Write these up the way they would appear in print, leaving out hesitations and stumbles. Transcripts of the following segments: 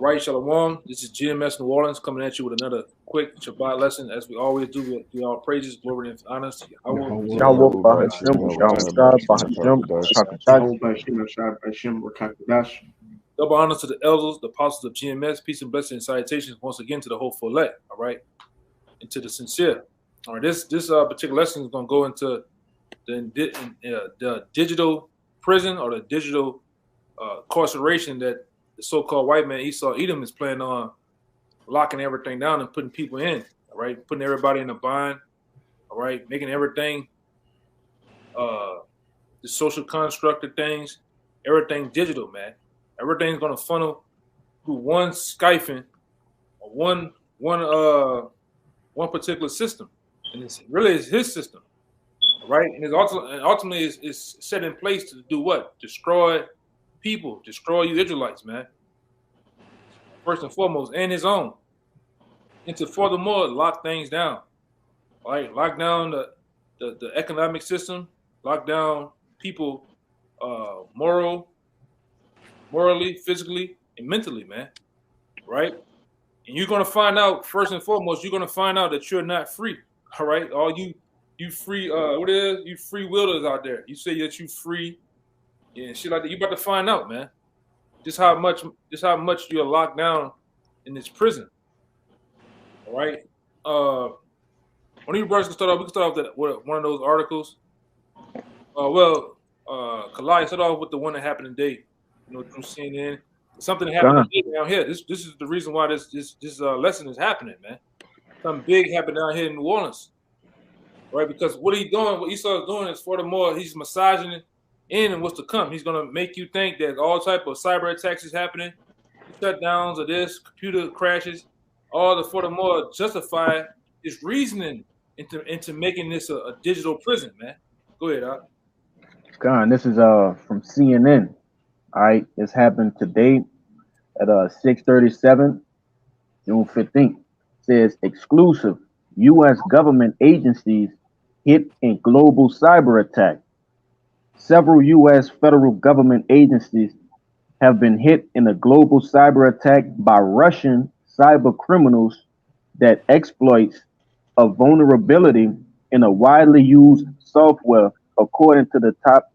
All right, Shalom. This is GMS New Orleans coming at you with another quick Shabbat lesson, as we always do. We give all praises, glory, and honor to Yahweh. Yahweh Bahashim, Shalom Bahashim, Rakatash. Double honors to the elders, the apostles of GMS. Peace and blessings and salutations once again to the whole elect. All right, and to the sincere. All right, this particular lesson is going to go into the digital prison or the digital incarceration that the so-called white man Esau Edom is planning on locking everything down and putting people in, all right, putting everybody in a bind, all right, making everything, the social construct of things, everything digital, man. Everything's gonna funnel through one siphon or one particular system, and it's really his system, all right, and ultimately is set in place to do what? Destroy people, destroy you Israelites, man. First and foremost, and his own. And to furthermore lock things down. All right, lock down the economic system, lock down people morally, physically, and mentally, man. Right? And you're gonna find out, first and foremost, you're gonna find out that you're not free. All right, all you free you free willers out there. You say that you free and shit like that. You about to find out, man. Just how much you're locked down in this prison. All right. One of you brothers can start off. We can start off with one of those articles. Kalai, start off with the one that happened today. You know, through CNN. Something that happened today down here. This is the reason why this lesson is happening, man. Something big happened down here in New Orleans. Right? Because what Esau is doing is furthermore, he's massaging it in and what's to come. He's gonna make you think that all type of cyber attacks is happening, shutdowns of this, computer crashes, all the furthermore justify his reasoning into making this a digital prison, man. Go ahead, Al. This is from CNN. All right, this happened today at 6:37, June 15th. Says exclusive U.S. government agencies hit in global cyber attack. Several U.S. federal government agencies have been hit in a global cyber attack by Russian cyber criminals that exploits a vulnerability in a widely used software, according to a top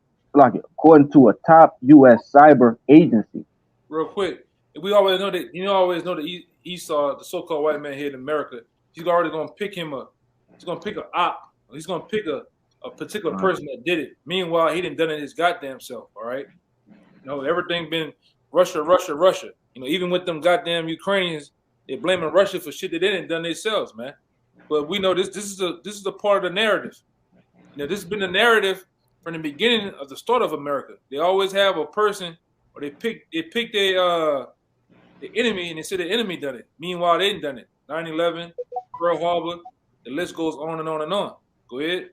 U.S. cyber agency. Real quick, we always know that Esau, the so-called white man here in America, he's already gonna pick him up. He's gonna pick an op. He's gonna pick a particular person that did it. Meanwhile, he didn't done it his goddamn self. All right, you know, everything been Russia. You know, even with them goddamn Ukrainians, they're blaming Russia for shit that they didn't done themselves, man. But we know this is a part of the narrative. You know, this has been the narrative from the beginning of the start of America. They always have a person, or they pick the enemy, and they say the enemy done it. Meanwhile, they didn't done it. 9/11, Pearl Harbor, the list goes on and on and on. Go ahead.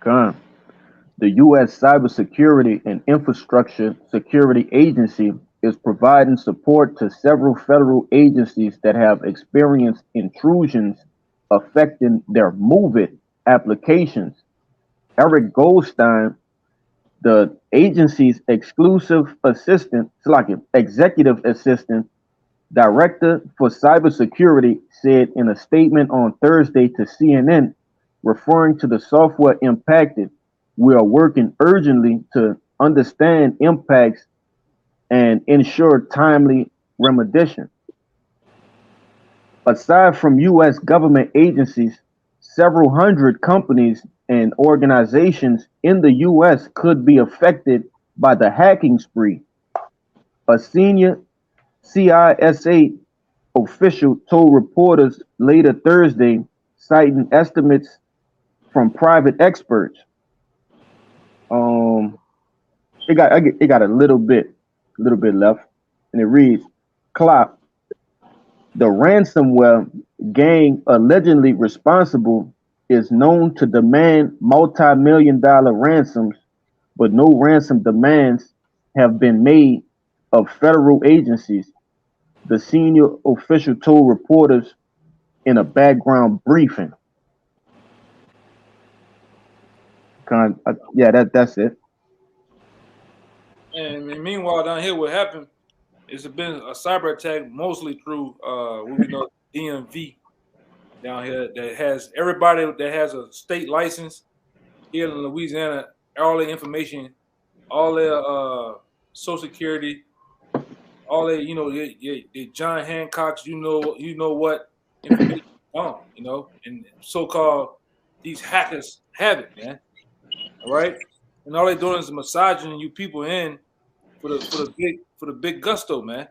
The U.S. Cybersecurity and Infrastructure Security Agency is providing support to several federal agencies that have experienced intrusions affecting their MOVEit applications. Eric Goldstein, the agency's executive assistant, director for cybersecurity, said in a statement on Thursday to CNN, referring to the software impacted, "We are working urgently to understand impacts and ensure timely remediation." Aside from U.S. government agencies, several hundred companies and organizations in the U.S. could be affected by the hacking spree. A senior CISA official told reporters later Thursday, citing estimates from private experts. It got a little bit left, and it reads, "Clap. The ransomware gang allegedly responsible is known to demand multi-million-dollar ransoms, but no ransom demands have been made of federal agencies," the senior official told reporters in a background briefing. That's it. And meanwhile, down here, what happened? It's been a cyber attack mostly through what we know DMV down here that has everybody that has a state license here in Louisiana, all their information, all their social security, all their their John Hancocks, you know what information on, and so-called these hackers have it, man. All right, and all they're doing is massaging you people in for the big gusto, man.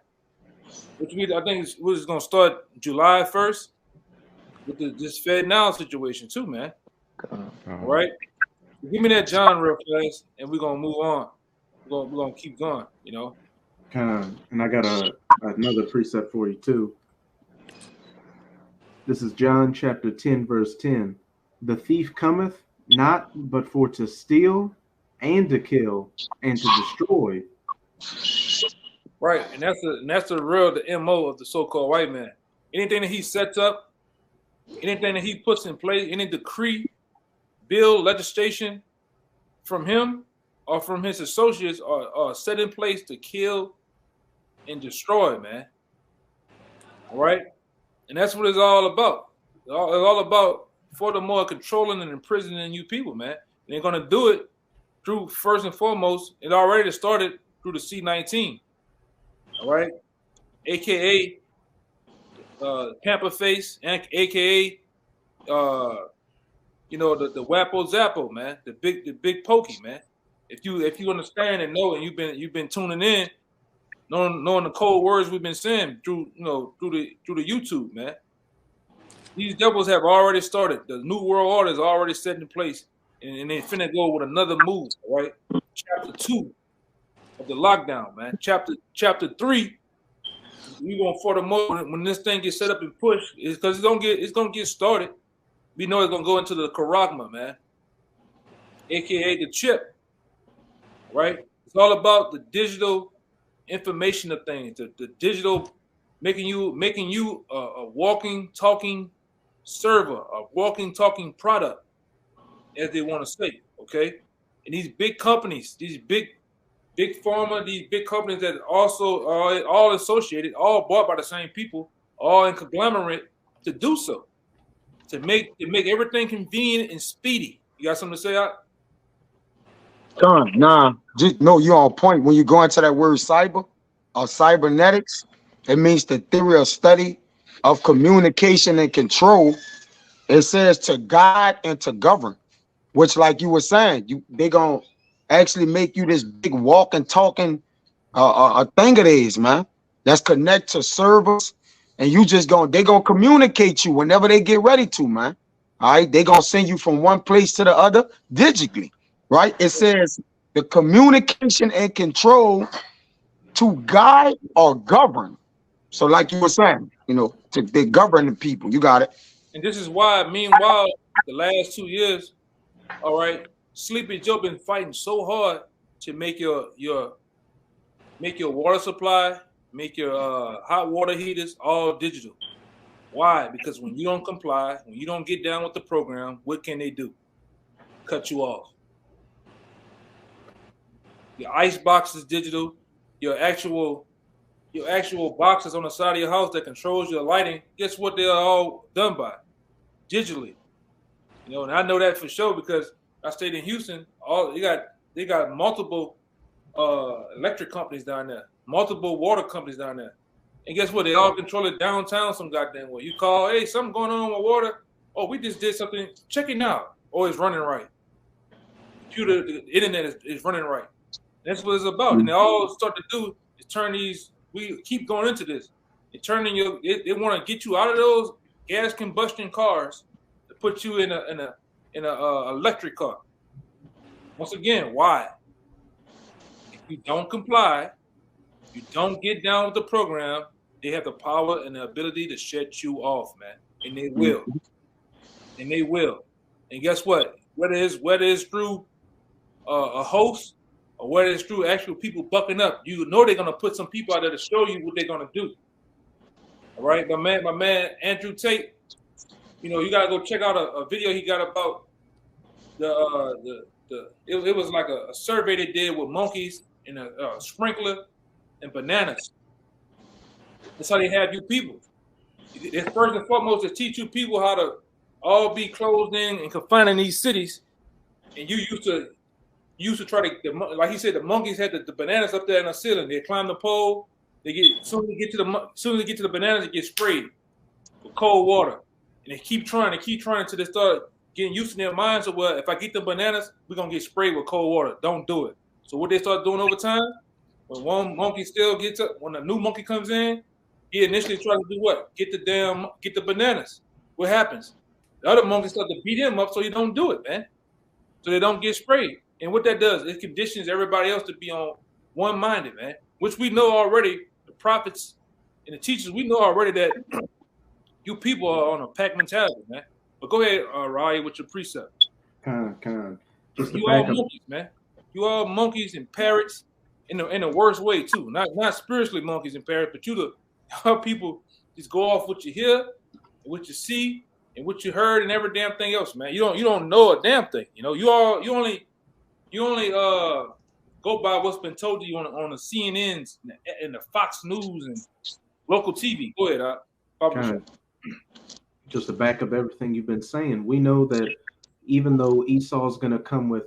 Which means I think it's gonna start July 1st with this Fed Now situation too, man. All right, give me that John real fast, and we're gonna move on. We're gonna keep going, And I got another precept for you too. This is John chapter 10, verse 10. The thief cometh not but for to steal and to kill and to destroy. Right, and that's the MO of the so-called white man. Anything that he sets up, anything that he puts in place, any decree, bill, legislation from him or from his associates are set in place to kill and destroy, man. All right, and that's what it's all about. It's all about, furthermore, controlling and imprisoning you people, man. And they're gonna do it through, first and foremost, it already started through the C-19. All right, aka Tampa Face, and aka the Wappo Zappo, man, the big pokey, man. If you understand and know, and you've been tuning in, knowing the cold words we've been saying through the YouTube, man. These devils have already started. The New World Order is already set in place, and they finna go with another move. All right, chapter 2 of the lockdown, man. Chapter 3, we gonna furthermore when this thing gets set up and pushed, is because it's gonna get started. We know it's gonna go into the Karagma, man, aka the chip. Right? It's all about the digital information of things, the digital making you a walking, talking server, a walking, talking product, as they want to say. Okay, and these big companies, these big pharma, these big companies that also are all associated, all bought by the same people, all in conglomerate to do so, to make everything convenient and speedy. You got something to say, Out? Nah, just no, you're on point. When you go into that word cyber or cybernetics, it means the theory or study of communication and control. It says to guide and to govern, which, like you were saying, they gonna actually make you this big walking, talking a thing it is, man. That's connect to servers, and they gonna communicate you whenever they get ready to, man. All right, they gonna send you from one place to the other digitally, right? It says the communication and control to guide or govern. So, like you were saying, they govern the people. You got it. And this is why, meanwhile, the last 2 years, all right, Sleepy Joe been fighting so hard to make your water supply, make your hot water heaters all digital. Why? Because when you don't comply, when you don't get down with the program, what can they do? Cut you off. Your ice box is digital. Your actual boxes on the side of your house that controls your lighting, guess what they're all done by? Digitally. And I know that for sure because I stayed in Houston. They got multiple electric companies down there, multiple water companies down there. And guess what? They all control it downtown some goddamn way. You call, hey, something going on with water. Oh, we just did something. Check it now. Oh, it's running right. The internet is running right. That's what it's about. And they all start to do is turn these. We keep going into this. They want to get you out of those gas combustion cars to put you in a electric car. Once again, why? If you don't comply, you don't get down with the program, they have the power and the ability to shut you off, man. And they will. And they will. And guess what? Whether it's through a host or whether it's through actual people bucking up, you know they're gonna put some people out there to show you what they're gonna do. All right, my man Andrew Tate. You gotta go check out a video he got about it was like a survey they did with monkeys and a sprinkler and bananas. That's how they have you people. It's first and foremost to teach you people how to all be closed in and confined in these cities. And you used to try to, like he said, the monkeys had the bananas up there in the ceiling. They climb the pole. They get soon as they get to the bananas, they get sprayed with cold water, and they keep trying until they start getting used to their minds. So, well, if I get the bananas, we're gonna get sprayed with cold water. Don't do it. So what they start doing over time, when one monkey still gets up, when a new monkey comes in, he initially tries to do what? Get the bananas. What happens? The other monkeys start to beat him up, so you don't do it, man. So they don't get sprayed. And what that does, it conditions everybody else to be on one-minded, man. Which we know already, the prophets and the teachers, we know already that you people are on a pack mentality, man. But go ahead, Ryan, with your precept. Just you all monkeys, man. You all monkeys and parrots in the worst way too. Not spiritually monkeys and parrots, but y'all people just go off what you hear, and what you see, and what you heard, and every damn thing else, man. You don't know a damn thing. You know, you only go by what's been told to you on the CNNs and the Fox News and local TV. Go ahead, just to back up everything you've been saying, we know that even though Esau's going to come with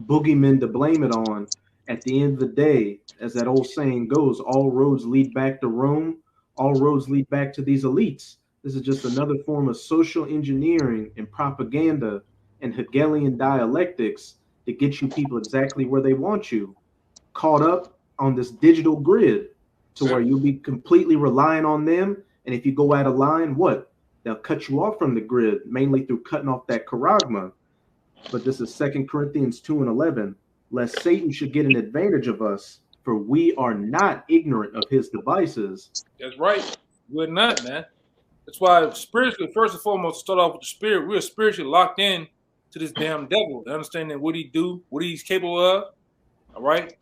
boogeymen to blame it on, at the end of the day, as that old saying goes, all roads lead back to Rome. All roads lead back to these elites. This is just another form of social engineering and propaganda and Hegelian dialectics to get you people exactly where they want you, caught up on this digital grid to where you'll be completely relying on them. And if you go out of line, what? They'll cut you off from the grid, mainly through cutting off that charagma. But this is 2 Corinthians 2:11. Lest Satan should get an advantage of us, for we are not ignorant of his devices. That's right. We're not, man. That's why spiritually, first and foremost, start off with the spirit. We're spiritually locked in to this damn devil, understanding what he do, what he's capable of. All right.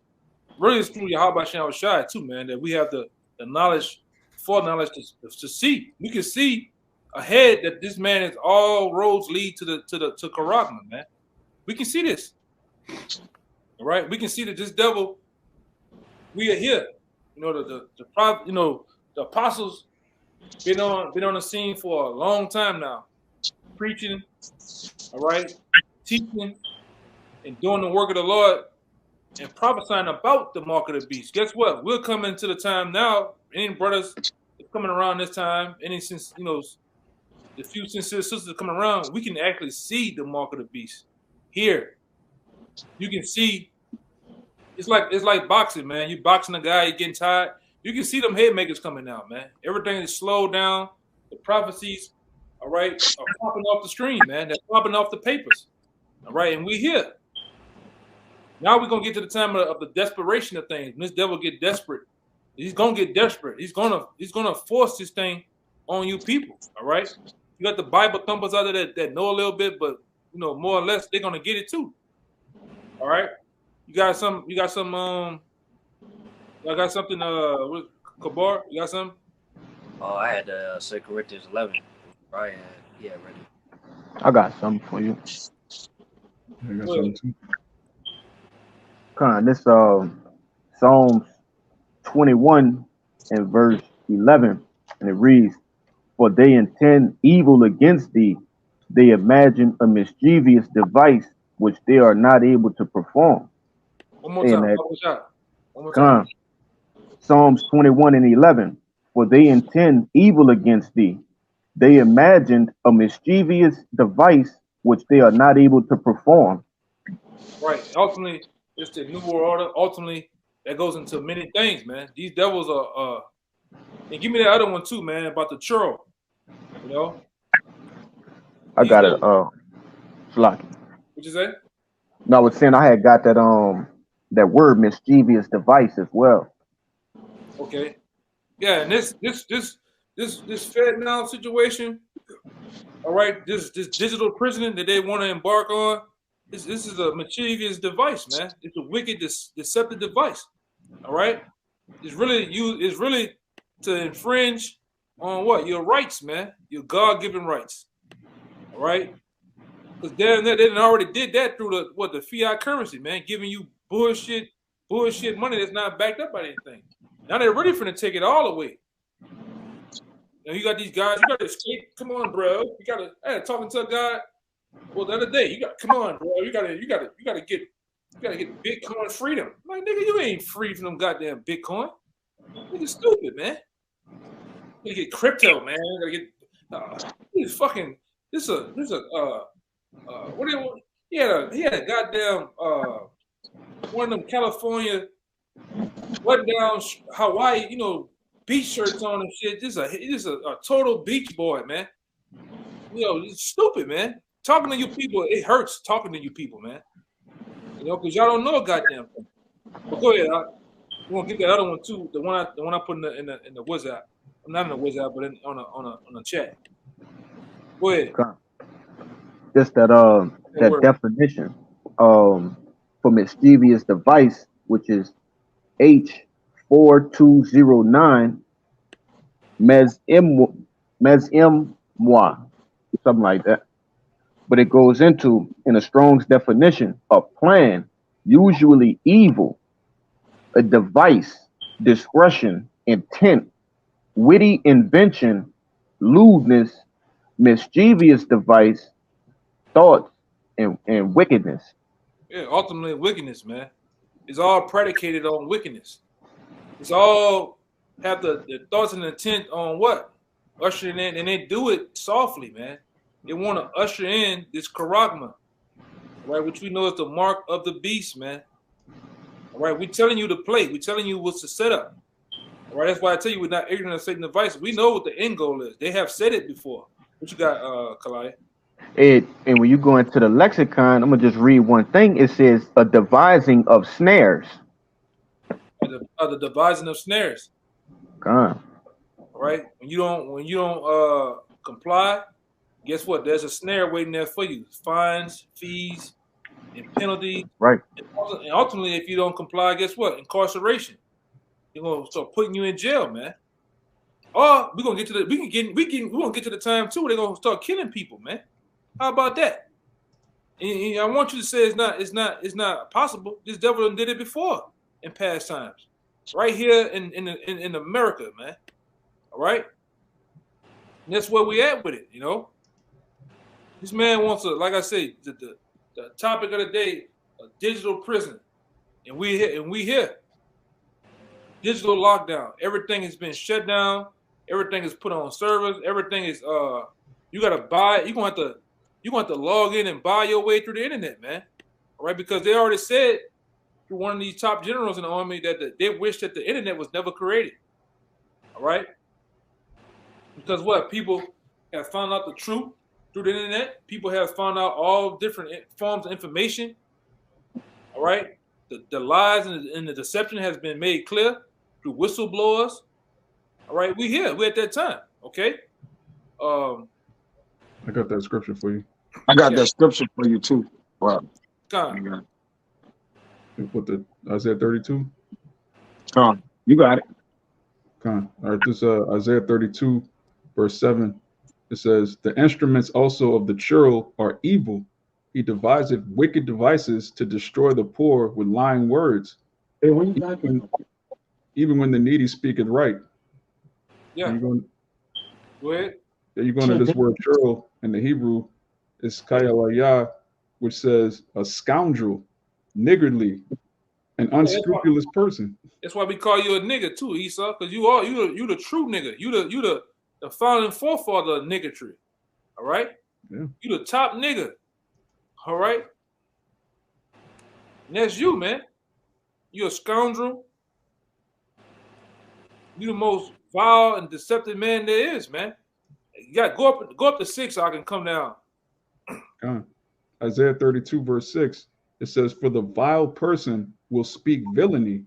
Really, it's through Yahweh Shem Shai too, man, that we have the knowledge, foreknowledge to see. We can see ahead that this man is all roads lead to Karagma, man. We can see this. All right. We can see that this devil, we are here. You know, the prophet, you know, the apostles been on the scene for a long time now, preaching, all right, teaching, and doing the work of the Lord and prophesying about the mark of the beast. Guess what? We're coming to the time now. Any brothers coming around this time, the few sincere sisters coming around, we can actually see the mark of the beast here. You can see. It's like boxing, man. You boxing a guy, you're getting tired. You can see them haymakers coming out, man. Everything is slowed down. The prophecies, all right, are popping off the screen, man. They're popping off the papers, all right. And we here. Now we're gonna get to the time of the desperation of things. When this devil get desperate, he's gonna get desperate. He's gonna force this thing on you people, all right. You got the Bible thumpers out there that know a little bit, but you know more or less they're gonna get it too, all right. You got something. Y'all got something, with Kabar? You got something? Oh, I had 2 Corinthians 11. Right, yeah, ready. I got something for you. I got something too. This Psalms 21 and verse 11, and it reads, "For they intend evil against thee; they imagine a mischievous device which they are not able to perform." One more time. One more time. Psalms 21 and 11. "For they intend evil against thee; they imagined a mischievous device which they are not able to perform." Right. Ultimately, it's the New World Order. Ultimately, that goes into many things, man. These devils are. And give me that other one too, man, about the churro. You know. I got it. Flocky. What'd you say? No, I was saying I had got that word mischievous device as well. Okay. Yeah, and this Fed now situation, all right, this digital prison that they want to embark on, this is a mischievous device, man. It's a wicked, deceptive device. All right? It's really to infringe on what? Your rights, man. Your God-given rights. All right? Because they done already did that through the fiat currency, man, giving you bullshit money that's not backed up by anything. Now they're really finna take it all away. Now you got these guys. You got to escape. Come on, bro. You got to. I had talking to a guy. Well, the other day, you got. Come on, bro. You got to get Bitcoin freedom. I'm like, nigga, you ain't free from them goddamn Bitcoin. Nigga, stupid, man. You gotta get crypto, man. You gotta get. This fucking. This a. What do you? He had a goddamn. One of them California. Button down Hawaii, you know, beach shirts on and shit. This is a total beach boy, man. You know, it's stupid, man. Talking to you people, it hurts talking to you people, man. You know, because y'all don't know a goddamn thing. But go ahead, we want to get that other one too. The one I put in the WhatsApp. Not in the WhatsApp, but on a chat. Go ahead. Just that definition for mischievous device, which is H4209 moi, something like that. But it goes into, in a Strong's definition, a plan, usually evil, a device, discretion, intent, witty invention, lewdness, mischievous device, thoughts, and wickedness. Yeah, ultimately wickedness, man. It's all predicated on wickedness. It's all have the thoughts and intent on what? Ushering in, and they do it softly, man. They want to usher in this charagma, right? Which we know is the mark of the beast, man. All right, we're telling you the play. We're telling you what's the setup. All right, that's why I tell you we're not ignorant of Satan's device. We know what the end goal is. They have said it before. What you got, Kalai? And when you go into the lexicon, I'm gonna just read one thing. It says a devising of snares. The devising of snares. God. All right. When you don't comply, guess what? There's a snare waiting there for you. Fines, fees, and penalties. Right. And ultimately, if you don't comply, guess what? Incarceration. They're gonna start putting you in jail, man. Or we're gonna get to the we're gonna get to the time too. They're gonna start killing people, man. How about that? And I want you to say it's not possible. This devil did it before in past times, right here in America, man. All right, and that's where we at with it. You know, this man wants to, like I say, the topic of the day, a digital prison, and we here. Digital lockdown. Everything has been shut down. Everything is put on servers. Everything is you gotta buy it. You're gonna have to log in and buy your way through the internet, man. All right, because they already said through one of these top generals in the army that they wish that the internet was never created. All right, because what, people have found out the truth through the internet. People have found out all different forms of information. All right, the lies and the deception has been made clear through whistleblowers. All right, we're at that time. Okay. I got that scripture for you. I got that scripture for you too. Wow. Put the Isaiah 32. You got it. All right, this Isaiah 32, verse 7. It says, "The instruments also of the churl are evil. He deviseth wicked devices to destroy the poor with lying words. Hey, even when the needy speaketh right." Yeah. Go ahead. You're going to this word churl in the Hebrew. It's kayalaya, which says a scoundrel, niggardly, an unscrupulous person. That's why we call you a nigga too, Esau, because you the true nigga. You the founding forefather of niggatry. All right? Yeah. You the top nigga. All right? And that's you, man. You a scoundrel. You the most vile and deceptive man there is, man. You got to go up to 6 so I can come down. Isaiah 32, verse 6, it says, "For the vile person will speak villainy,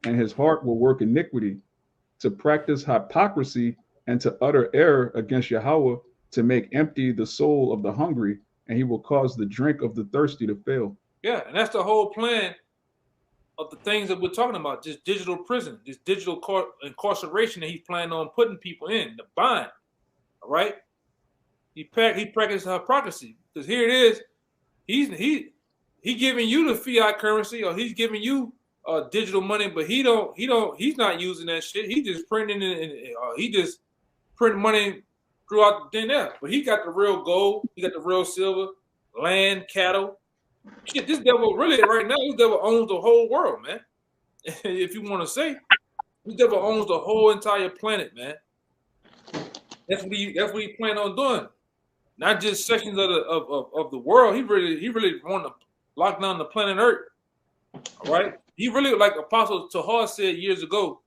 and his heart will work iniquity, to practice hypocrisy and to utter error against Yahweh, to make empty the soul of the hungry, and he will cause the drink of the thirsty to fail." Yeah, and that's the whole plan of the things that we're talking about, this digital prison, this digital incarceration that he's planning on putting people in, the bind. All right? He practices hypocrisy, because here it is. He giving you the fiat currency, or he's giving you digital money, but he's not using that shit. He just printing it, and he just print money throughout the dinner. But he got the real gold. He got the real silver, land, cattle. Shit, this devil really right now, this devil owns the whole world, man. If you want to say, this devil owns the whole entire planet, man. That's what he planned on doing. Not just sections of the world. He really wanted to lock down the planet Earth. All right. He really, like Apostle Tahar said years ago,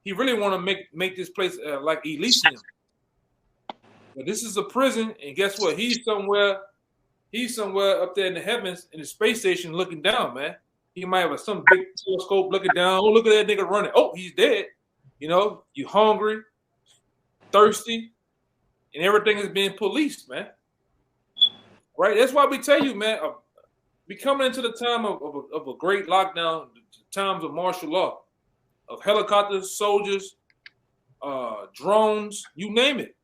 he really want to make this place like Elysium. But this is a prison, and guess what? He's somewhere up there in the heavens in the space station looking down, man. He might have some big telescope looking down. Oh, look at that nigga running. Oh, he's dead. You know, you hungry, thirsty, and everything is being policed, man. Right? That's why we tell you, man, we coming into the time of a great lockdown, times of martial law, of helicopters, soldiers, drones, you name it.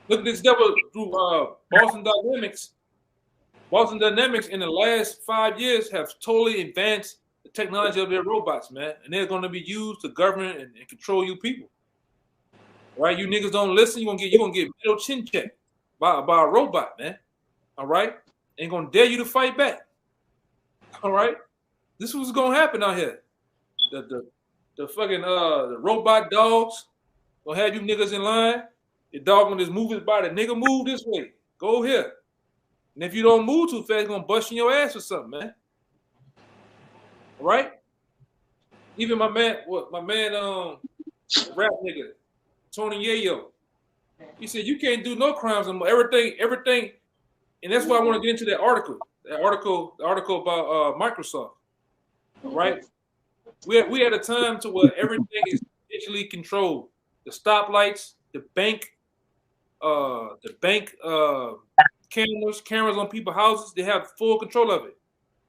Look at this devil through Boston Dynamics. Boston Dynamics in the last 5 years have totally advanced the technology of their robots, man. And they're going to be used to govern and control you people. Right? You niggas don't listen, you're gonna get middle chin checked by a robot, man. All right? Ain't gonna dare you to fight back. All right? This is what's gonna happen out here. The fucking the robot dogs gonna have you niggas in line. The dog gonna just move his body. Nigga, move this way. Go here. And if you don't move too fast, it's gonna bust in your ass or something, man. All right? Even my man, rap nigga, Tony Yayo. He said you can't do no crimes anymore. Everything, and that's why I want to get into that article. The article about Microsoft. All right? We had a time to where everything is digitally controlled. The stoplights, the bank cameras on people's houses, they have full control of it.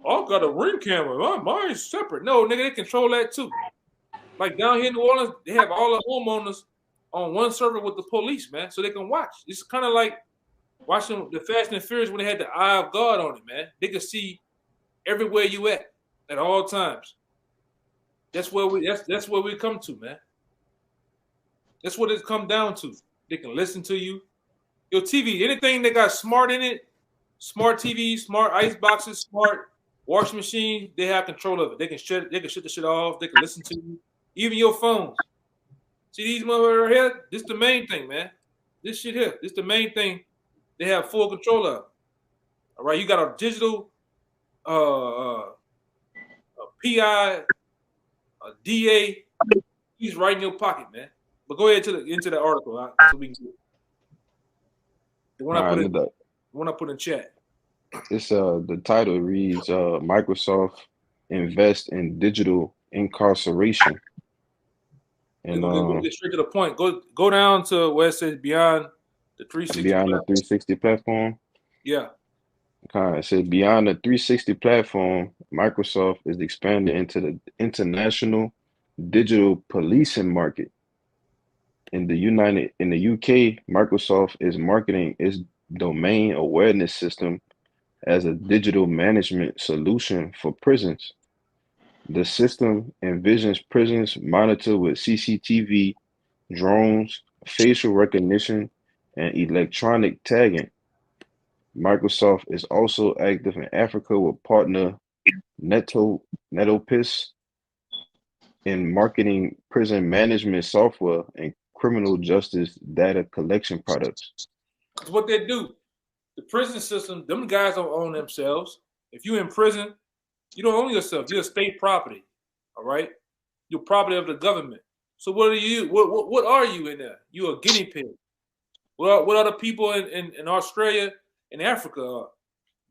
Oh, I got a Ring camera. Mine's separate. No, nigga, they control that too. Like down here in New Orleans, they have all the homeowners on one server with the police, man, so they can watch. It's kind of like watching the Fast and Furious when they had the eye of God on it, man. They can see everywhere you at all times. That's where we come to, man. That's what it's come down to. They can listen to you. Your TV, anything that got smart in it, smart TV, smart ice boxes, smart washing machine, they have control of it. They can shut the shit off. They can listen to you. Even your phones. See these motherfuckers here? This the main thing, man. This shit here. This the main thing they have full control of. All right, you got a digital a PI, a DA. He's right in your pocket, man. But go ahead into the article, right? So we can the one I put in chat. It's the title reads Microsoft invest in digital incarceration. And we'll get straight to the point. Go down to where it says beyond the 360 beyond the 360 platform. Yeah. Okay, it says beyond the 360 platform, Microsoft is expanding into the international digital policing market. In the UK, Microsoft is marketing its domain awareness system as a digital management solution for prisons. The system envisions prisons monitored with CCTV, drones, facial recognition, and electronic tagging. Microsoft is also active in Africa with partner Netopis in marketing prison management software and criminal justice data collection products. That's what they do. The prison system, them guys don't own themselves. If you're in prison, you don't own yourself. You're state property. All right? You're property of the government. So what are you? What are you in there? You're a guinea pig. What other people in Australia and Africa are?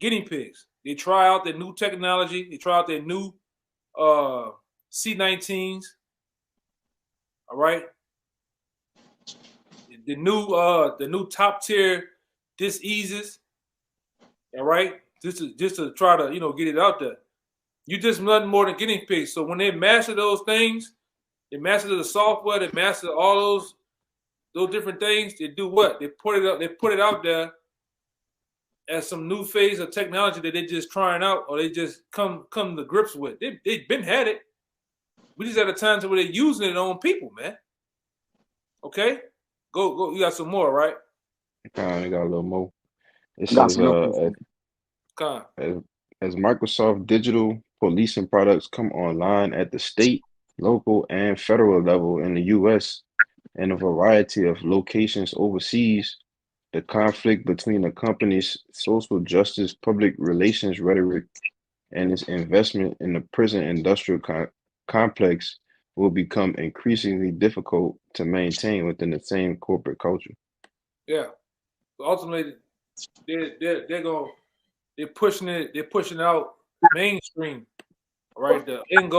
Guinea pigs. They try out their new technology. They try out their new C-19s. All right? The new top tier diseases. All right? Just to try to, get it out there. You just nothing more than guinea pigs. So when they master those things, they master the software, they master all those different things, they do what? They put it out there as some new phase of technology that they're just trying out or they just come to grips with. They've been had it. We just at a time where they're using it on people, man. Okay, go. You got some more, right? I got a little more. It Got says some more. as Microsoft digital policing products come online at the state, local, and federal level in the U.S. and a variety of locations overseas, the conflict between the company's social justice public relations rhetoric and its investment in the prison industrial complex will become increasingly difficult to maintain within the same corporate culture. Yeah. So ultimately, they're pushing it. They're pushing out mainstream. Right. The end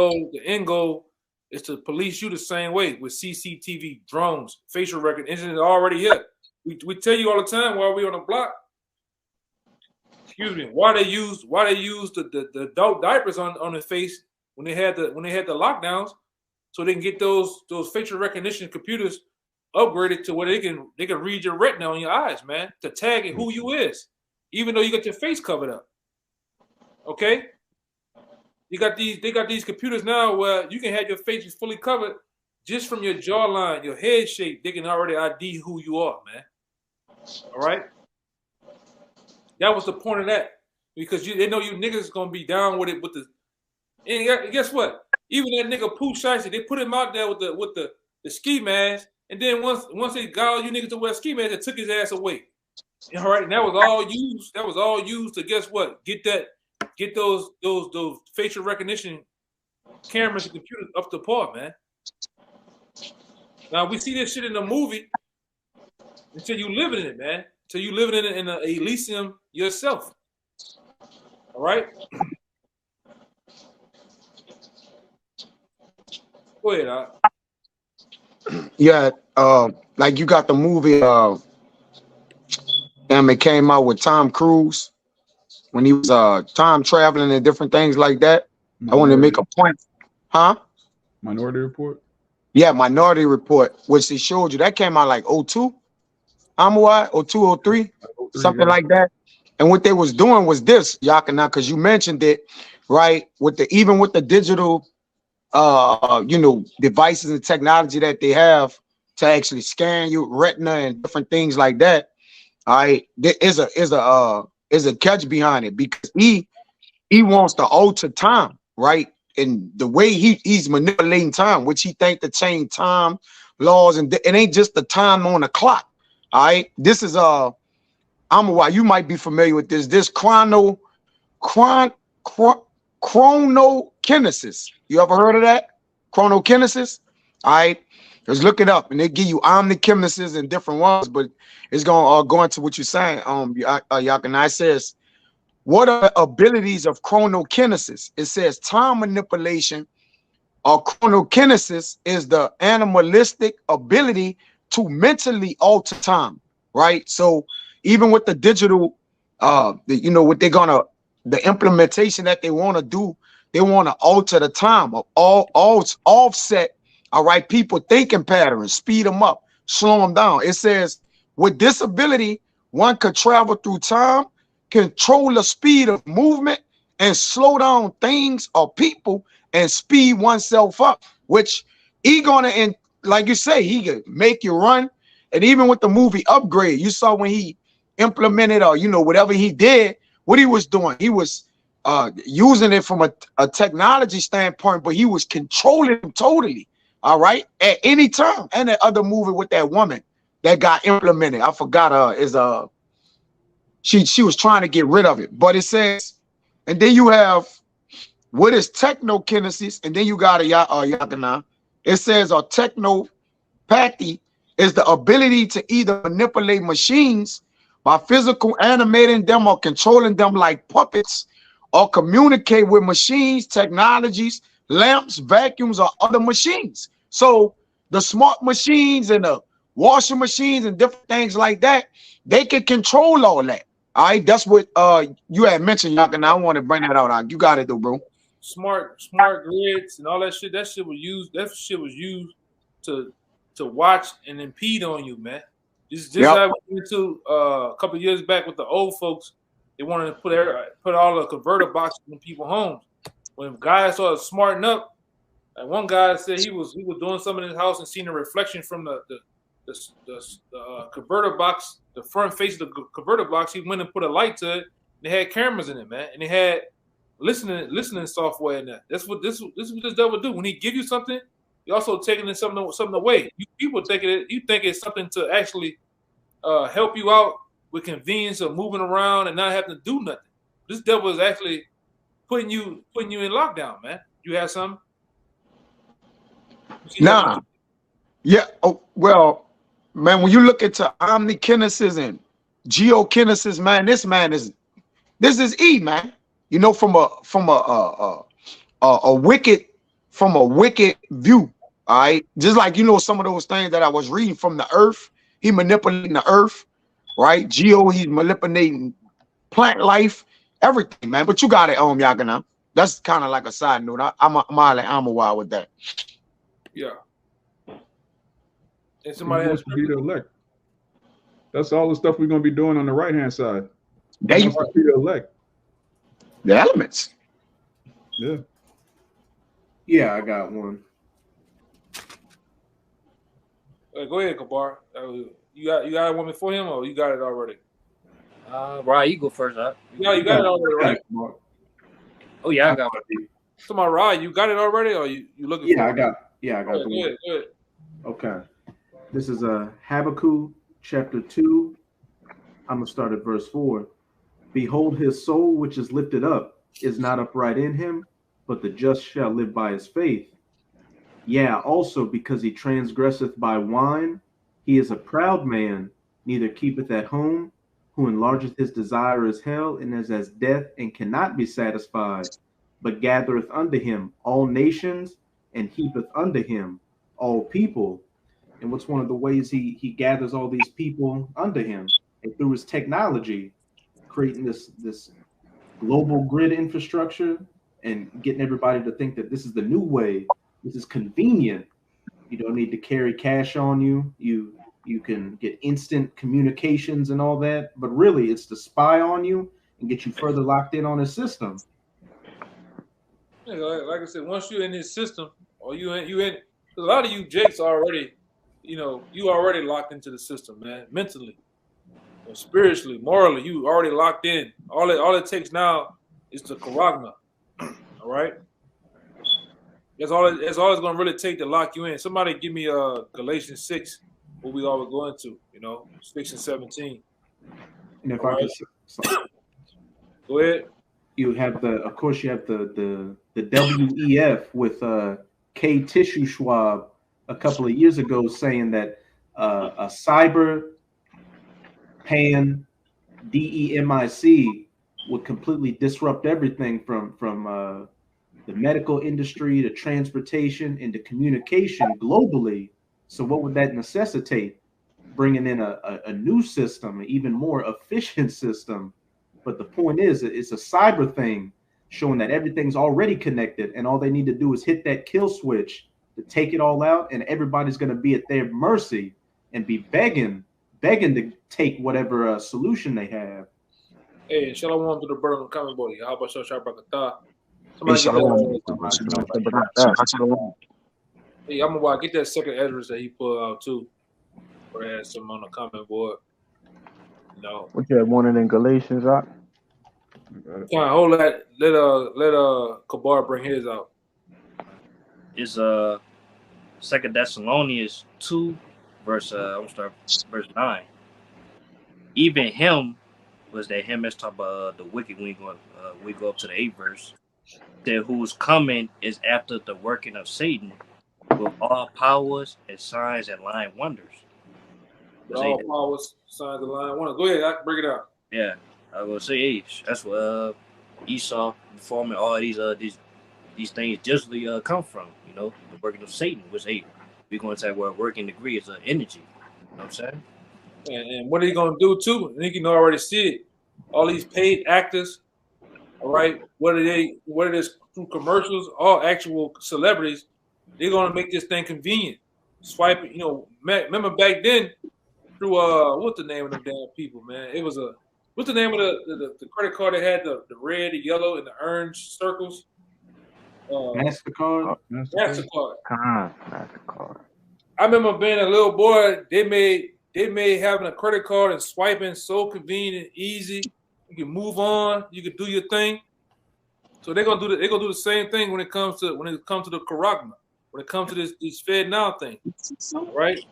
goal is to police you the same way with CCTV, drones, facial recognition is already here. We tell you all the time while we on the block. Excuse me. Why they use the adult diapers on the face when they had the lockdowns, so they can get those facial recognition computers upgraded to where they can read your retina on your eyes, man, to tag it who you is, even though you got your face covered up. Okay. They got these computers now where you can have your face fully covered just from your jawline, your head shape. They can already ID who you are, man. All right. That was the point of that, because they know you niggas gonna be down with it with the. And guess what? Even that nigga Pooh Shiesty, they put him out there with the ski mask, and then once they got all you niggas to wear ski masks, they took his ass away. All right, and that was all used. That was all used to guess what? Get those facial recognition cameras and computers up to par, man. Now we see this shit in the movie until you live in it, man. Until you live in it in a Elysium yourself. All right. Go ahead, Yeah, like you got the movie, and it came out with Tom Cruise when he was time traveling and different things like that. I wanted to make a point, huh? Minority Report. Yeah, Minority Report, which they showed you that came out like 02, Amawai, 02, 03, something like that. And what they was doing was this, Yakana, because you mentioned it, right? Even with the digital devices and technology that they have to actually scan your retina and different things like that. All right, there is a catch behind it, because he wants to alter time, right? And the way he's manipulating time, which he think to change time laws, and it ain't just the time on the clock. All right, this is you might be familiar with this chronokinesis. You ever heard of that? Chronokinesis? All right. Just look it up, and they give you omnikinesis and different ones, but it's gonna go into what you're saying. Yakana, it says, what are the abilities of chronokinesis? It says time manipulation or chronokinesis is the animalistic ability to mentally alter time, right? So even with the digital, what they're gonna, the implementation that they want to do, they want to alter the time of all offset. All right, people thinking patterns, speed them up, slow them down. It says with this ability, one could travel through time, control the speed of movement, and slow down things or people and speed oneself up, which he gonna, and like you say, he could make you run. And even with the movie Upgrade, you saw when he implemented or whatever he did, what he was doing, he was using it from a technology standpoint, but he was controlling them totally. All right, at any time. And the other movie with that woman that got implemented, I forgot she was trying to get rid of it, but it says, and then you have what is technokinesis, and then you got a yakana. It says a technopathy is the ability to either manipulate machines by physical animating them or controlling them like puppets, or communicate with machines, technologies, lamps, vacuums, or other machines. So the smart machines and the washing machines and different things like that, they can control all that. All right, that's what you had mentioned, Yakana. I want to bring that out. You got it though, bro. Smart grids and all that shit. That shit was used to watch and impede on you, man. Just like we went to a couple of years back with the old folks. They wanted to put all the converter boxes in people's homes. When guys started smarting up, and one guy said he was doing something in his house and seen a reflection from converter box, the front face of the converter box. He went and put a light to it. They had cameras in it, man, and they had listening software in there. That's what this devil do. When he give you something, he also taking something away. You people think it's something to actually help you out with convenience of moving around and not having to do nothing. This devil is actually putting you in lockdown, man. You have something? Nah. Yeah. Oh, well, man, when you look into omnikinesis and geokinesis, man, this is E, man. You know, from a wicked view. All right. Just like, you know, some of those things that I was reading from the earth, he manipulating the earth, right? Geo, he's manipulating plant life, everything, man. But you got it, Yakana. That's kind of like a side note. I'm a wild with that. Yeah. And somebody wants to be the elect. That's all the stuff we're gonna be doing on the right hand side. There you be the elect. The elements. Yeah. Yeah, I got one. Go ahead, Kabar. You got one before him, or you got it already? Ryan, you go first, huh? You got it already, right? Oh yeah, I got it. So my Ryan, you got it already, or you looking? Yeah, for it? I got. Go ahead. Okay. This is Habakkuk chapter 2. I'm going to start at verse 4. Behold, his soul which is lifted up is not upright in him, but the just shall live by his faith. Yeah, also because he transgresseth by wine, he is a proud man, neither keepeth at home, who enlargeth his desire as hell, and is as death, and cannot be satisfied, but gathereth unto him all nations, and heapeth unto him all people. And what's one of the ways he gathers all these people under him? And through his technology, creating this global grid infrastructure and getting everybody to think that this is the new way. This is convenient. You don't need to carry cash on you. You can get instant communications and all that. But really, it's to spy on you and get you further locked in on his system. Yeah, like I said, once you're in his system, or you in, a lot of you Jakes already. You know, you already locked into the system, man. Mentally, spiritually, morally, you already locked in. All it takes now is the charagma. All right, that's all it's going to really take to lock you in. Somebody give me Galatians 6, what we always go into. You know, 6 and 17. And if I could, go ahead. You have of course, you have the WEF with K. Tissue Schwab a couple of years ago saying that a cyber pan DEMIC would completely disrupt everything from the medical industry to transportation into communication globally. So what would that necessitate? Bringing in a new system, an even more efficient system. But the point is, it's a cyber thing showing that everything's already connected, and all they need to do is hit that kill switch to take it all out, and everybody's going to be at their mercy and be begging to take whatever solution they have. Hey, shalom to the brother in the comment board. How about Shabbat? Hey, I'm gonna get that second address that he pulled out too, or had some on the comment board. No. What you have one in Galatians, Rock? Hold that. Let Kabar bring his out. It's 2 Thessalonians 2, verse 9. Even him was that him that's talking about the wicked when we go up to the 8th verse. That whose coming is after the working of Satan with all powers and signs and lying wonders. All powers, signs and lying wonders. Go ahead, I can break it out. Yeah, I will say that's what Esau performing all these things justly come from, you know, the working of Satan, which we're going to say where working degree is energy. You know what I'm saying? And what are you going to do too? I think you can already see it. All these paid actors, all right, what it is through commercials, all actual celebrities, they're going to make this thing convenient. Swipe, you know, remember back then through what's the name of them damn people, man? It was what's the name of the credit card that had the red, the yellow, and the orange circles? MasterCard. MasterCard. MasterCard. I remember being a little boy. They made having a credit card and swiping so convenient, easy. You can move on. You can do your thing. So they're gonna do the same thing when it comes to the Karagma, when it comes to this Fed Now thing, right?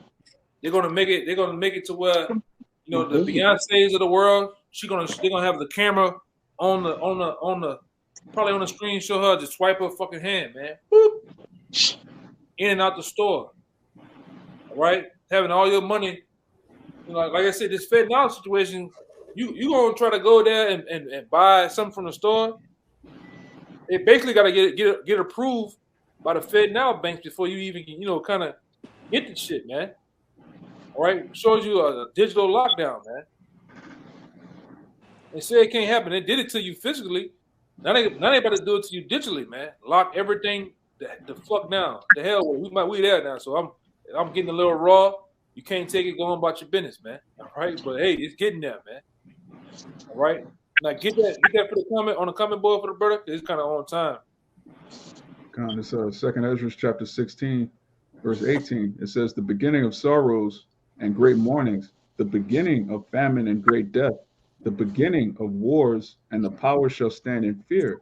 They're gonna make it to where the Beyoncé's of the world. They're gonna have the camera on the probably on the screen, show her just swipe her fucking hand, man. Boop. In and out the store. Right? Having all your money. Like I said, this Fed Now situation, you gonna try to go there and buy something from the store. They basically gotta get approved by the Fed Now banks before you even kind of get the shit, man. All right? It shows you a digital lockdown, man. They say it can't happen. They did it to you physically. Now they about to do it to you digitally, man. Lock everything the fuck down. The hell with it. We there now. So I'm getting a little raw. You can't take it. Go on about your business, man. All right, but hey, it's getting there, man. All right, now get that for the comment on the comment board for the brother. It's kind of on time. This 2nd Ezra chapter 16, verse 18. It says, "The beginning of sorrows and great mournings, the beginning of famine and great death, the beginning of wars, and the power shall stand in fear.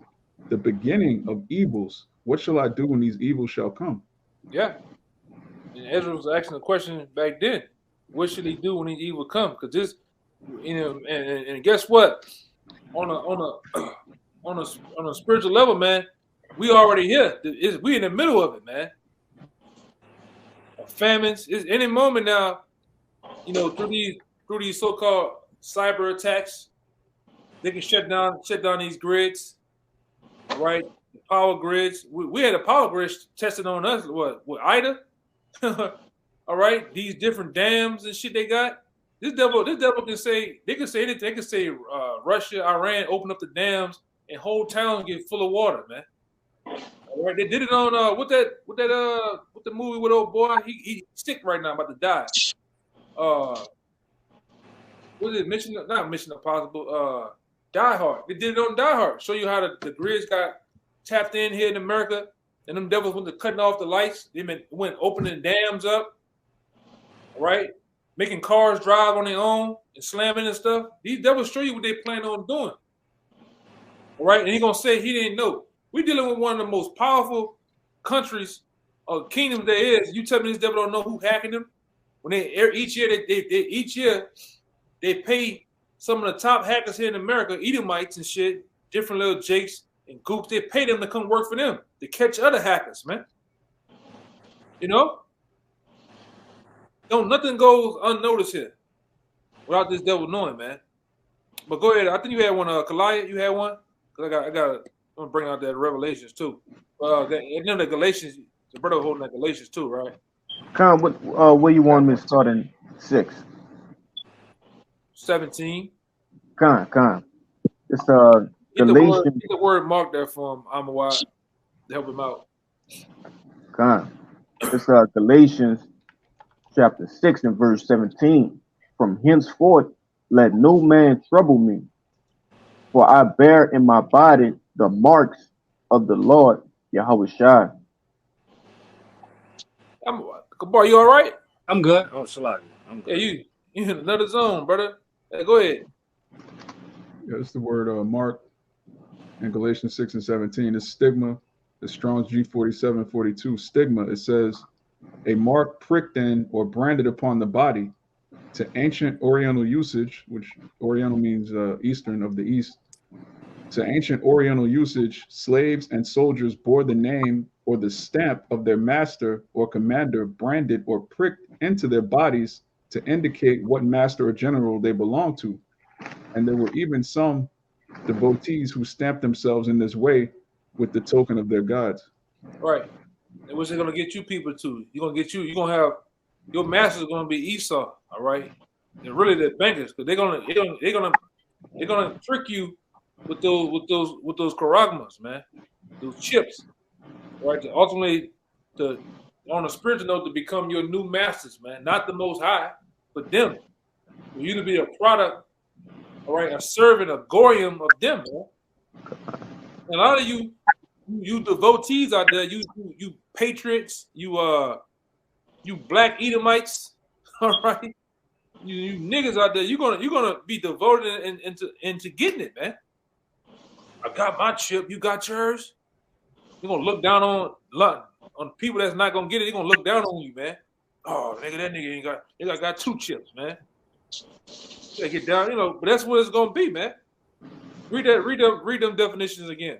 The beginning of evils. What shall I do when these evils shall come?" Yeah. And Ezra was asking the question back then, what should he do when these evil come? Because this, and guess what? On a spiritual level, man, we already here. We in the middle of it, man. Famines is any moment now. Through these so-called cyber attacks, they can shut down these grids, right? The power grids. We had a power grid tested on us. What with Ida? All right, these different dams and shit they got. This devil can say anything. They can say Russia, Iran open up the dams and whole towns get full of water, man. All right, they did it on with the movie with old boy. He sick right now, about to die. What is it? Not Mission Impossible. Die Hard. They did it on Die Hard. Show you how the grids got tapped in here in America. And them devils went to cutting off the lights. They went opening dams up, right? Making cars drive on their own and slamming and stuff. These devils show you what they plan on doing. All right? And he's going to say he didn't know. We're dealing with one of the most powerful countries or kingdoms there is. You tell me this devil don't know who hacking them? When each year they pay some of the top hackers here in America, Edomites and shit, different little jakes and gooks, they pay them to come work for them to catch other hackers, man. Nothing goes unnoticed here without this devil knowing, man. But go ahead. I think you had one, Kalaya. You had one? Cause I got to bring out that Revelations too. The Galatians, the brother holding that Galatians too, right? Con, where you want me to start in 6? 17. Con. It's Get Galatians. the word marked there for him, Amawad, to help him out. Con. It's Galatians chapter 6 and verse 17. "From henceforth let no man trouble me, for I bear in my body the marks of the Lord Yahweh Shai." Kabar, you all right? I'm good. Oh, Salaki. I'm good. Yeah, you in another zone, brother. Hey, go ahead. Yeah, it's the word mark in Galatians 6 and 17. It's stigma. The Strong's G4742 stigma. It says a mark pricked in or branded upon the body. To ancient Oriental usage, which Oriental means Eastern of the East. To ancient Oriental usage, slaves and soldiers bore the name or the stamp of their master or commander branded or pricked into their bodies to indicate what master or general they belonged to. And there were even some devotees who stamped themselves in this way with the token of their gods. Right. And what's it gonna get you people to? You're gonna have your master's gonna be Esau, all right? And really the bankers, because they're gonna trick you with those karagmas, man. Those chips. Right? To ultimately on a spiritual note to become your new masters, man. Not the most high, but them. For you to be a product, all right, a servant, a goyim of them, man. And a lot of you devotees out there, you patriots, you You black Edomites, all right. You niggas out there, you're gonna be devoted into getting it, man. I got my chip, you got yours. You're gonna look down on people that's not gonna get it. They're gonna look down on you, man. Oh, nigga, that nigga ain't got 2 chips, man. You gotta get down, but that's what it's gonna be, man. Read them definitions again.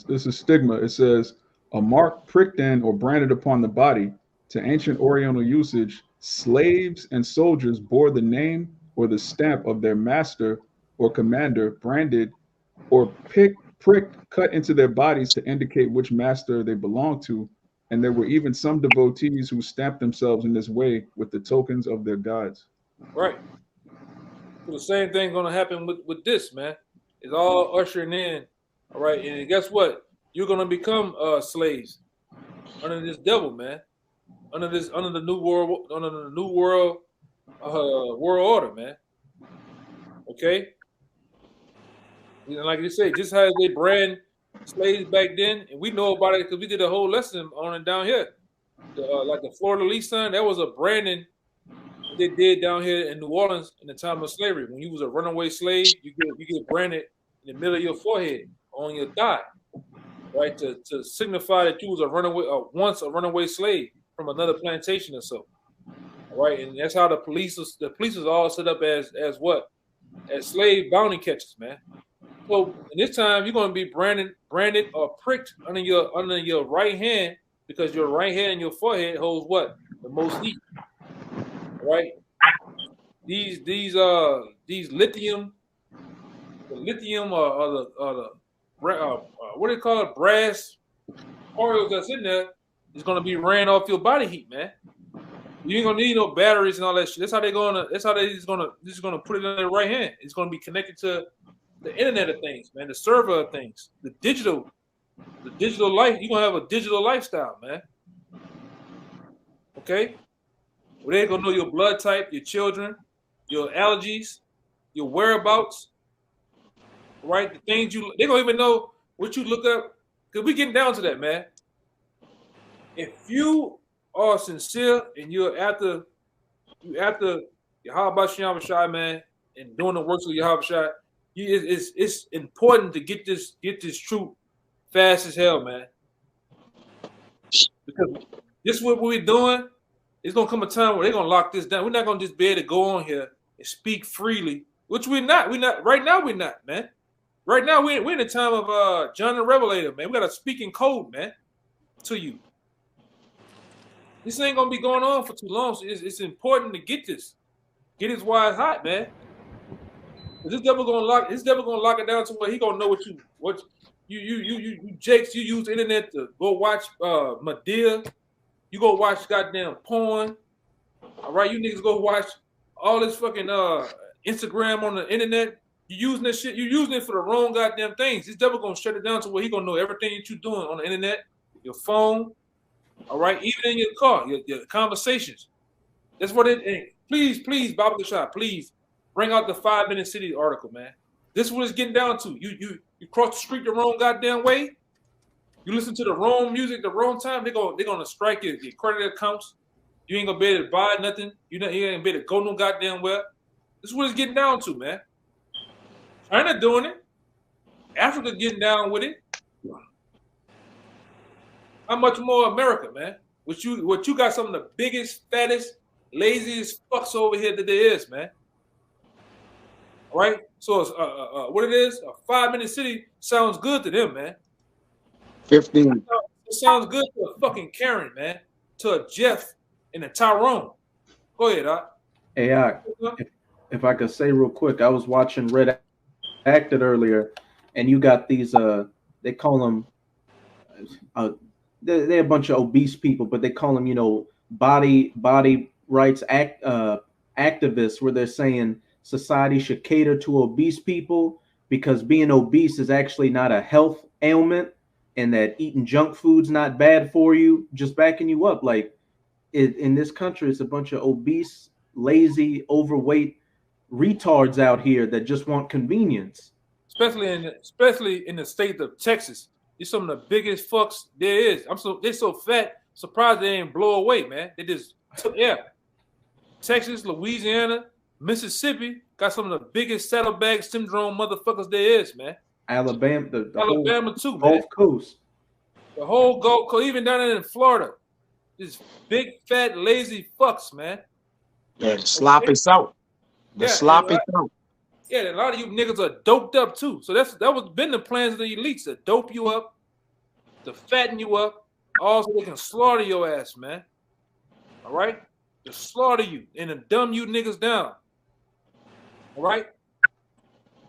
This is stigma. It says a mark pricked in or branded upon the body. To ancient Oriental usage, slaves and soldiers bore the name or the stamp of their master or commander, branded or pricked, cut into their bodies to indicate which master they belonged to. And there were even some devotees who stamped themselves in this way with the tokens of their gods. Right. So the same thing gonna happen with this, man. It's all ushering in. All right, and guess what? You're gonna become slaves under this devil, man. Under the new world world order, man. Okay. And like you say, just how they brand slaves back then, and we know about it because we did a whole lesson on it down here. Like the Florida Lease sign, that was a branding they did down here in New Orleans in the time of slavery. When you was a runaway slave, you get branded in the middle of your forehead on your thigh, right, to signify that you was once a runaway slave from another plantation or so. All right, and that's how the police was all set up as what? As slave bounty catchers, man. So in this time you're gonna be branded or pricked under your right hand, because your right hand and your forehead holds what? The most heat. Right? These lithium, the lithium or the what do they call it? Brass oils that's in there is gonna be ran off your body heat, man. You ain't gonna need no batteries and all that shit. That's how they just gonna put it in their right hand. It's gonna be connected to the Internet of Things, man, the server of things, the digital life. You're gonna have a digital lifestyle, man. Okay? Well, they're gonna know your blood type, your children, your allergies, your whereabouts, right? The things they're gonna even know what you look up, because we getting down to that, man. If you are sincere and you're after Yahweh Shem Shai, man, and doing the works of Yahweh Shai, it's important to get this truth fast as hell, man. Because this is what we're doing. It's gonna come a time where they're gonna lock this down. We're not gonna just be able to go on here and speak freely, which we're not. We're not right now. We're not, man. Right now we're in the time of John the Revelator, man. We gotta speak in code, man, to you. This ain't gonna be going on for too long. So it's important to get his wise hot, man. This devil gonna lock it down to where he gonna know what you jakes, you use the internet to go watch Madea. You go watch goddamn porn. All right, you niggas go watch all this fucking Instagram on the internet. You using this shit, you using it for the wrong goddamn things. This devil gonna shut it down to where he gonna know everything that you doing on the internet, your phone, all right, even in your car, your conversations. That's what it is. Please, Baba Shah, please bring out the 5-minute city article, man. This is what it's getting down to. You cross the street the wrong goddamn way. You listen to the wrong music the wrong time, they're gonna strike your credit accounts. You ain't gonna be able to buy nothing. You ain't gonna be able to go no goddamn well. This is what it's getting down to, man. China doing it. Africa getting down with it. How much more America, man? What you got some of the biggest, fattest, laziest fucks over here that there is, man. All right? So it's, what it is, a 5-minute city sounds good to them, man. 15. It sounds good to a fucking Karen, man. To a Jeff and a Tyrone. Go ahead, Doc. Hey, if I could say real quick, I was watching Red Acted earlier, and you got these, they call them, they're a bunch of obese people, but they call them, body rights activists, where they're saying society should cater to obese people because being obese is actually not a health ailment, and that eating junk food's not bad for you. Just backing you up. Like in this country, it's a bunch of obese, lazy, overweight retards out here that just want convenience. Especially in the state of Texas. These some of the biggest fucks there is. They're so fat, surprised they ain't blow away, man. They just Texas, Louisiana, Mississippi got some of the biggest saddlebag syndrome motherfuckers there is, man. Alabama, the Alabama whole too, man. Gulf Coast. The whole Gulf Coast, even down there in Florida. These big, fat, lazy fucks, man. Yeah, the sloppy south. The sloppy south. Yeah, a lot of you niggas are doped up too. So that was been the plans of the elites to dope you up, to fatten you up, also they can slaughter your ass, man. All right? To slaughter you and to dumb you niggas down. All right?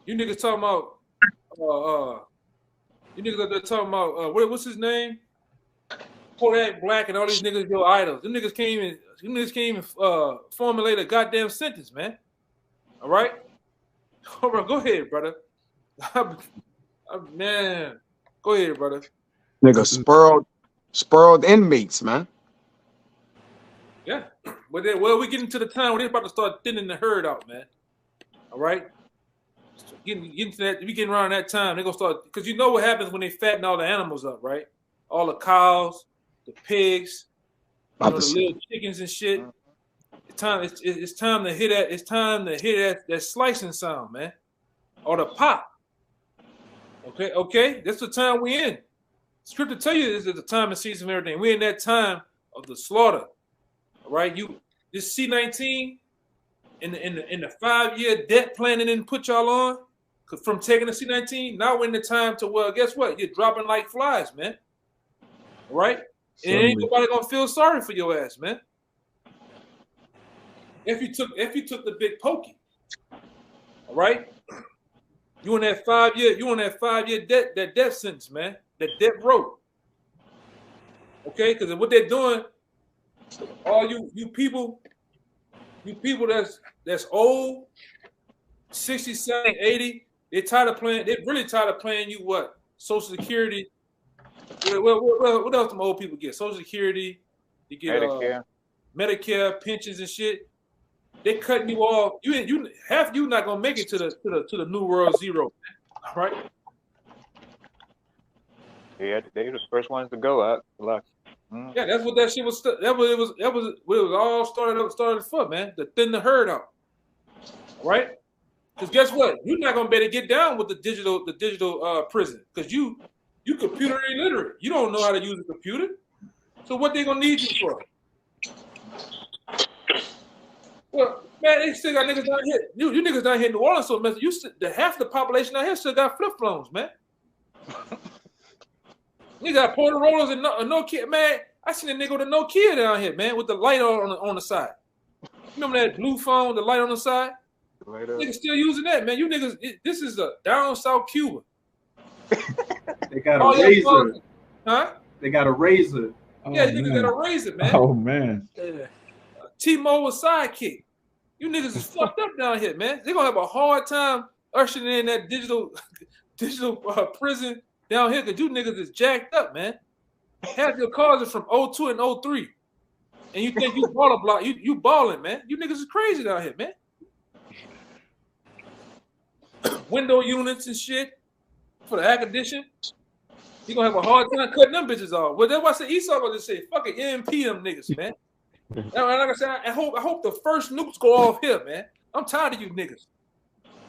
You niggas talking about you niggas out there talking about what's his name? Kodak Black and all these niggas your idols. Them niggas can't even formulate a goddamn sentence, man. All right? All right, go ahead, brother. Man, go ahead, brother. Nigga, spurled inmates, man. Yeah. But then, well, we getting to the time where they're about to start thinning the herd out, man. All right? Getting to that, we getting around that time, they're gonna start, because you know what happens when they fatten all the animals up, right? All the cows, the pigs, the little chickens and shit. It's time to hear that. It's time to hear that slicing sound, man, or the pop. Okay. That's the time we in. Scripture tell you this is the time and season of everything. We're in that time of the slaughter. All right, this C-19 in the 5-year debt plan they didn't put y'all on from taking the C-19. Now we're in the time to, well, guess what? You're dropping like flies, man. All right, and ain't nobody gonna feel sorry for your ass, man. If you took the big pokey, all right, you on that 5-year debt sentence, man, that debt row. Okay, because what they're doing, all you people that's old, 60, 70, 80, they're really tired of playing you what? Social Security. What else them old people get? Social Security, you get Medicare, pensions and shit. They cutting you off. Half you not gonna make it to the new world zero. All right. Yeah, they were the first ones to go up. Yeah, that's what that shit was. That was what it was all started for, man. To thin the herd out. All right. Because guess what? You're not gonna be able to get down with the digital prison because you computer illiterate. You don't know how to use a computer. So what they gonna need you for? Well, man, they still got niggas down here. You niggas down here in New Orleans, so man, the half the population down here still got flip phones, man. You got Porter rollers and Nokia, man. I seen a nigga with a Nokia down here, man, with the light on the side. Remember that blue phone, the light on the side? Niggas still using that, man. You niggas, this is a down south Cuba. They got a razor. Huh? They got a razor. Yeah, niggas got a razor, man. Oh man. T-Mobile sidekick. You niggas is fucked up down here, man. They're gonna have a hard time ushering in that digital prison down here because you niggas is jacked up, man. Half your cars are from 02 and 03. And you think you baller block, you balling, man. You niggas is crazy down here, man. Window units and shit for the air condition. You're gonna have a hard time cutting them bitches off. Well, that's why I said Esau gonna just say, fucking EMP them niggas, man. And like I said, I hope the first nukes go off here, man. I'm tired of you niggas.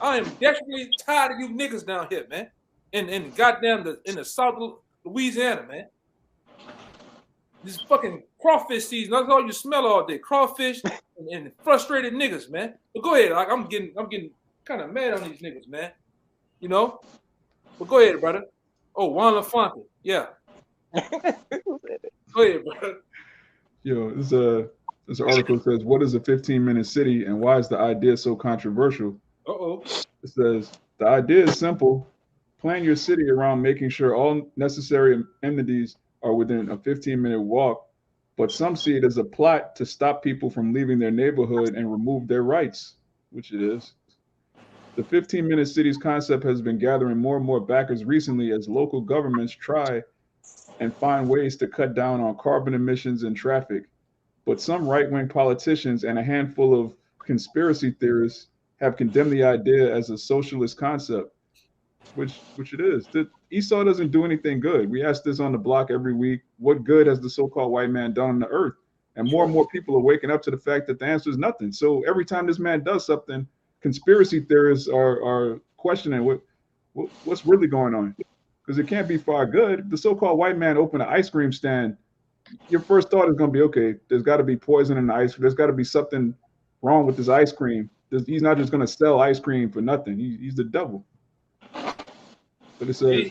I am desperately tired of you niggas down here, man. In goddamn in the South Louisiana, man. This fucking crawfish season. That's all you smell all day. Crawfish and frustrated niggas, man. But go ahead. Like I'm getting kind of mad on these niggas, man. You know? But go ahead, brother. Oh, Juan LaFonte. Yeah. Go ahead, brother. Yo, this article says, what is a 15-minute city and why is the idea so controversial? Uh-oh. It says, the idea is simple. Plan your city around making sure all necessary amenities are within a 15-minute walk, but some see it as a plot to stop people from leaving their neighborhood and remove their rights, which it is. The 15-minute cities concept has been gathering more and more backers recently as local governments try and find ways to cut down on carbon emissions and traffic. But some right-wing politicians and a handful of conspiracy theorists have condemned the idea as a socialist concept. which it is. Esau doesn't do anything good. We ask this on the block every week. What good has the so-called white man done on the earth? And more people are waking up to the fact that the answer is nothing. So every time this man does something, conspiracy theorists are questioning what's really going on, because it can't be far good. If the so-called white man opened an ice cream stand, your first thought is going to be, okay, there's got to be poison in the ice cream. There's got to be something wrong with this ice cream. He's not just going to sell ice cream for nothing. He's the devil. But it says,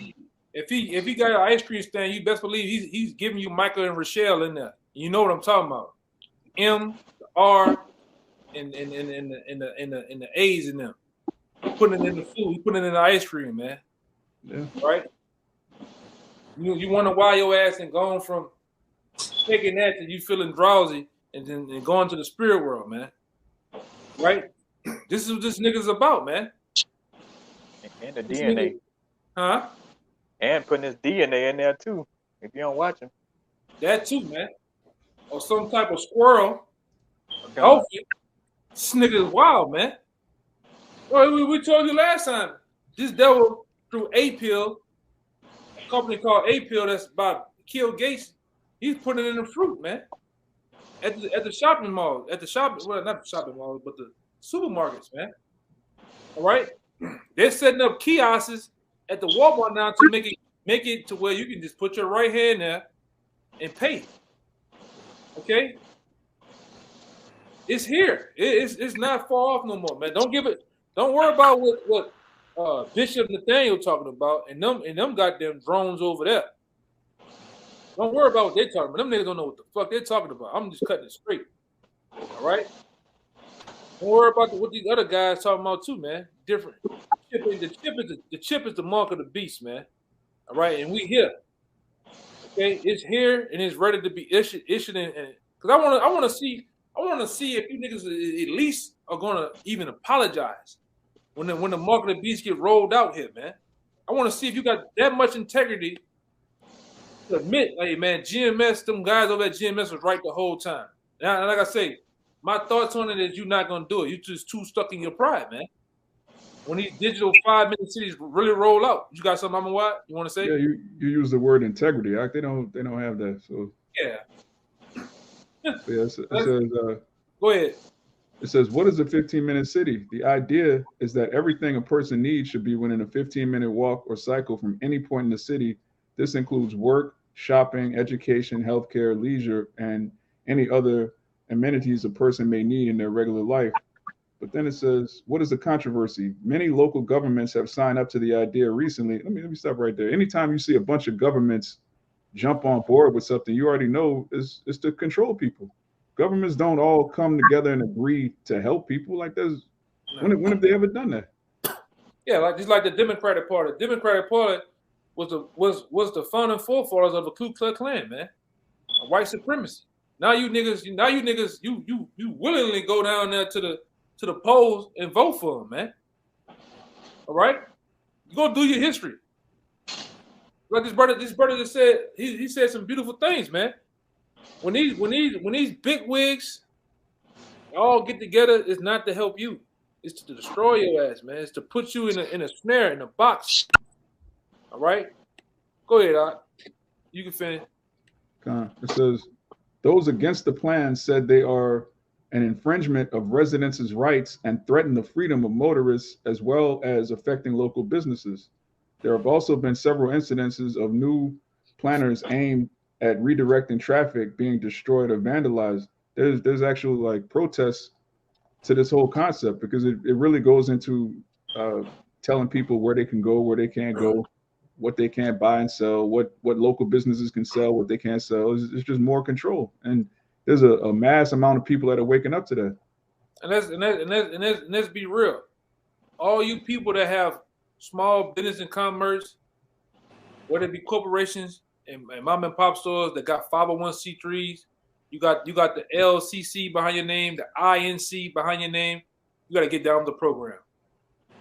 if he got an ice cream stand, you best believe he's giving you Michael and Rochelle in there. You know what I'm talking about? M, the R, and the A's in them. He's putting it in the food. He's putting it in the ice cream, man. yeah. Right? You wonder why your ass ain't gone from taking that to you feeling drowsy and then going to the spirit world, man. Right? This is what this nigga's about, man. And the This DNA. nigga, huh? And putting his DNA in there too. If you don't watch him. That too, man. Or some type of squirrel. Hopefully. This nigga is wild, man. Well, we told you last time. This devil through A-Pill, a company called A-Pill that's about to kill Gates. He's putting it in the fruit, man. At the shopping mall, not the shopping mall, but the supermarkets, man. All right, they're setting up kiosks at the Walmart now to make it to where you can just put your right hand there and pay. Okay, it's here. It's not far off no more, man. Don't worry about what Bishop Nathaniel talking about and them goddamn drones over there. Don't worry about what they're talking about. Them niggas don't know what the fuck they're talking about. I'm just cutting it straight. All right? Don't worry about what these other guys talking about too, man. Different. The chip is the mark of the beast, man. All right, and we here. Okay, it's here and it's ready to be issued in. Because I want to see if you niggas at least are gonna even apologize when the mark of the beast get rolled out here, man. I want to see if you got that much integrity to admit, hey man, GMS, them guys over at GMS was right the whole time. Now, like I say, my thoughts on it is you're not gonna do it. You're just too stuck in your pride, man. When these digital 5-minute cities really roll out, you got something, Mama Watt? You want to say? Yeah, you use the word integrity. They don't have that. So yeah. It says, go ahead. It says, what is a 15-minute city? The idea is that everything a person needs should be within a 15-minute walk or cycle from any point in the city. This includes work, shopping, education, healthcare, leisure, and any other amenities a person may need in their regular life. But then it says, what is the controversy? Many local governments have signed up to the idea recently. Let me stop right there. Anytime you see a bunch of governments jump on board with something, you already know it's to control people. Governments don't all come together and agree to help people. Like when have they ever done that? Yeah, just like the Democratic Party. The Democratic Party was the founding forefathers of the Ku Klux Klan, man. White supremacy. Now you niggas, you willingly go down there to the polls and vote for them, man. All right, you go do your history. Like this brother just said, he said some beautiful things, man. When these big wigs all get together, it's not to help you. It's to destroy your ass, man. It's to put you in a snare, in a box. All right? Go ahead, Art. You can finish. It says, those against the plan said they are an infringement of residents' rights and threaten the freedom of motorists as well as affecting local businesses. There have also been several incidences of new planners aimed at redirecting traffic being destroyed or vandalized. There's actual like protests to this whole concept because it really goes into telling people where they can go, where they can't go, what they can't buy and sell, what local businesses can sell, what they can't sell. It's just more control. And there's a mass amount of people that are waking up to that. And let's be real. All you people that have small business and commerce, whether it be corporations and mom and pop stores that got 501c3s, you got the LCC behind your name, the INC behind your name. You got to get down with the program.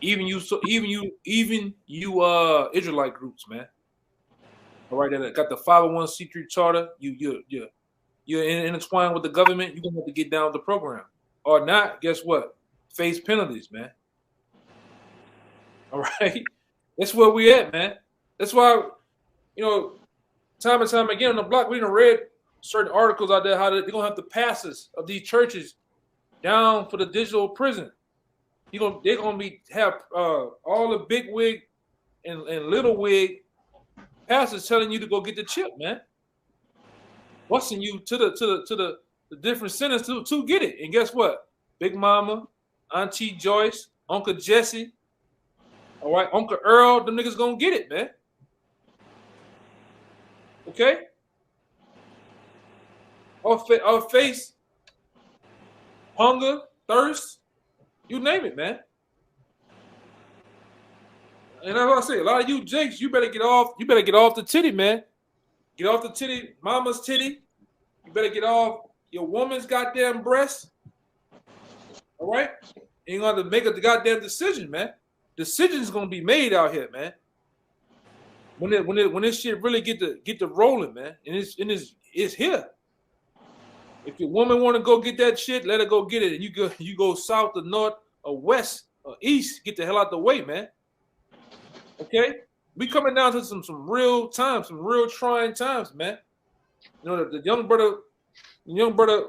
Even you Israelite groups, man. All right, that got the 501c3 charter. You're intertwined with the government. You're gonna have to get down with the program, or not. Guess what? Face penalties, man. All right. That's where we at, man. That's why, you know, time and time again on the block, we done read certain articles out there how they're gonna have the passes of these churches down for the digital prison. They're gonna have all the big wig and little wig pastors telling you to go get the chip, man. Busting you to the different centers to get it. And guess what? Big Mama, Auntie Joyce, Uncle Jesse, all right, Uncle Earl, them niggas gonna get it, man. Okay? Our face, hunger, thirst, you name it, man. And that's what I say. A lot of you jakes, you better get off the titty, man. Get off the titty, mama's titty. You better get off your woman's goddamn breast. All right? And you're gonna have to make a goddamn decision, man. Decisions gonna be made out here, man. When this shit really get to rolling, man, and it's here. If your woman want to go get that shit, let her go get it. And you go south or north or west or east, get the hell out the way, man. Okay? We coming down to some real times, some real trying times, man. You know, the young brother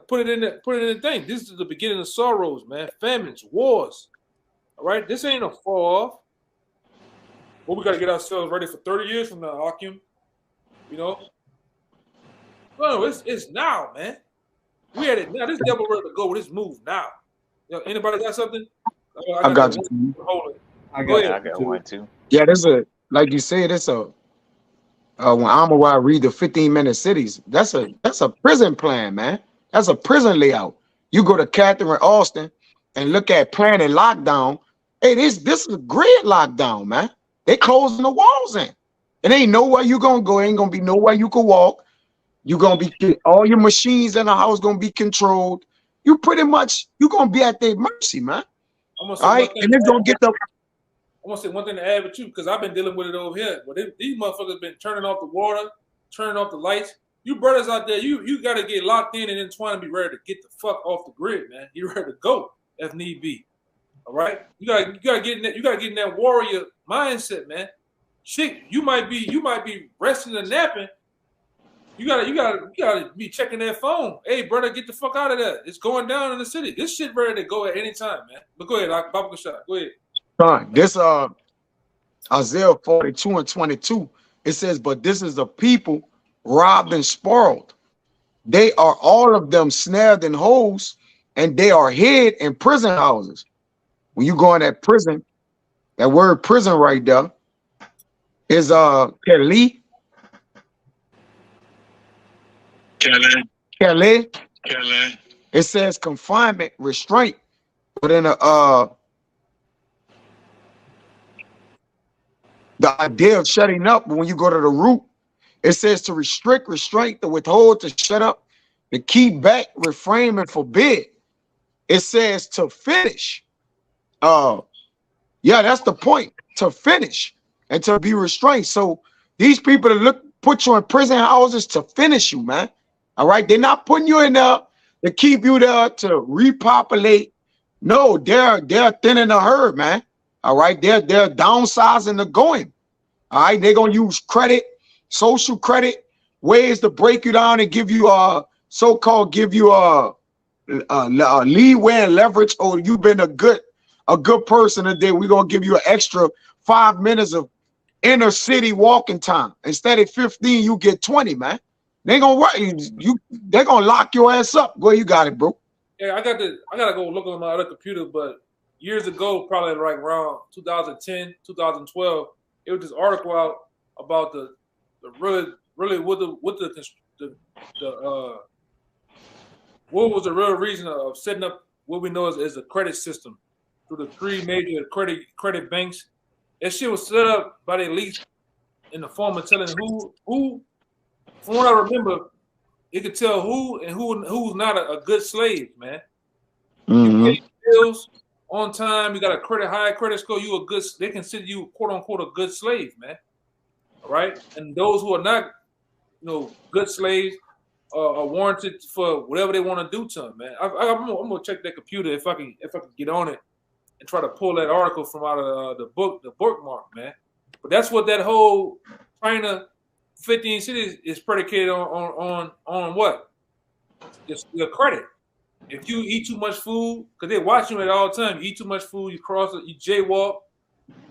put it in the thing. This is the beginning of sorrows, man. Famines, wars. All right? This ain't a fall off. Well, we got to get ourselves ready for 30 years from now, Hakim. You know? No, it's now, man. We at it now. This devil ready to go with this move now. You know, anybody got something? I got you. I got one too. Yeah, there's like you said, it's when Amawai read the 15-minute cities, that's a prison plan, man. That's a prison layout. You go to Catherine Austin and look at planning lockdown. Hey, this is a grid lockdown, man. They closing the walls in. It ain't nowhere you gonna go. Ain't gonna be nowhere you can walk. You gonna be all your machines in the house gonna be controlled. You gonna be at their mercy, man. All right, and they're gonna get the. I want to say one thing to add with you because I've been dealing with it over here. But these motherfuckers been turning off the water, turning off the lights. You brothers out there, you got to get locked in and then trying to be ready to get the fuck off the grid, man. You ready to go if need be. All right, you gotta get in that warrior mindset, man. Shit, you might be resting and napping. You gotta be checking that phone. Hey, brother, get the fuck out of there. It's going down in the city. This shit ready to go at any time, man. But go ahead, Baba Shot. Go ahead. This Isaiah 42:22, it says, but this is the people robbed and spoiled. They are all of them snared in holes, and they are hid in prison houses. When you go in that prison, that word prison right there is Kelly. It says confinement, restraint, but in the idea of shutting up, when you go to the root, it says to restrict, restraint, to withhold, to shut up, to keep back, refrain, and forbid. It says to finish. Yeah, that's the point, to finish and to be restrained. So these people that put you in prison houses to finish you, man. All right, they're not putting you in there to keep you there to repopulate. No, they're thinning the herd, man. All right, they're downsizing the going. All right, they're gonna use credit, social credit, ways to break you down and give you so-called give you leeway and leverage. Oh, you've been a good person today. We're gonna give you an extra 5 minutes of inner city walking time. Instead of 15, you get 20, man. They gonna work you. They're gonna lock your ass up. Go, you got it, bro. Yeah, I gotta go look on my other computer, but years ago, probably like around 2010, 2012, it was this article out about the really what was the real reason of setting up what we know as a credit system through the three major credit banks. That shit was set up by the elite in the form of telling who from what I remember, it could tell who and who's not a good slave, man. Mm-hmm. You pay bills on time, you got a high credit score, they consider you quote unquote a good slave, man. All right. And those who are not, good slaves are warranted for whatever they want to do to them, man. I'm gonna check that computer if I can get on it and try to pull that article from out of the bookmark, man. But that's what that whole China 15 cities is predicated on what? Just your credit. If you eat too much food, because they're watching you at all times, you eat too much food, you cross it, you jaywalk,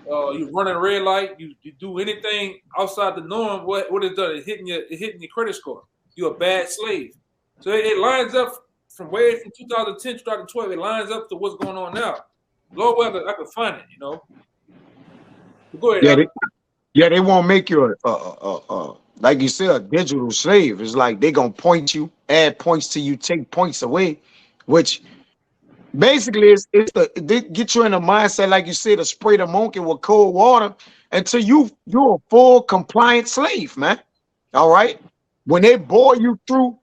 you run a red light, you do anything outside the norm, what it does? It's hitting your credit score. You're a bad slave. So it lines up from 2010, 2012, it lines up to what's going on now. Lord, well, I could find it, you know. Go ahead. They won't make you like you said, a digital slave. It's like they gonna point you, add points to you, take points away, which basically they get you in a mindset, like you said, to spray the monkey with cold water until you're a full compliant slave, man. All right. When they bore you through,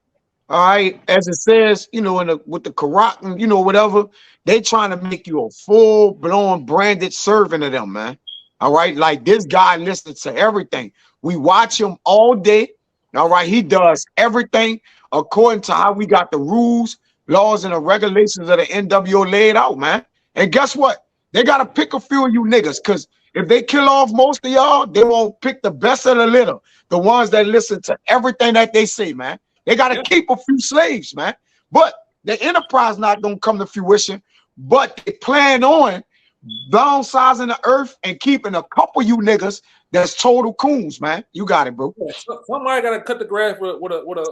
all right, as it says, you know, with the Quran, you know, whatever, they trying to make you a full-blown branded servant of them, man. All right, like this guy listens to everything. We watch him all day. All right, he does everything according to how we got the rules, laws, and the regulations of the NWO laid out, man. And guess what? They got to pick a few of you niggas, because if they kill off most of y'all, they won't pick the best of the litter, the ones that listen to everything that they say, man. They got to keep a few slaves, man. But the enterprise not going to come to fruition, but they plan on downsizing the earth and keeping a couple of you niggas that's total coons, man. You got it, bro. Yeah, somebody got to cut the grass with a lawnmower.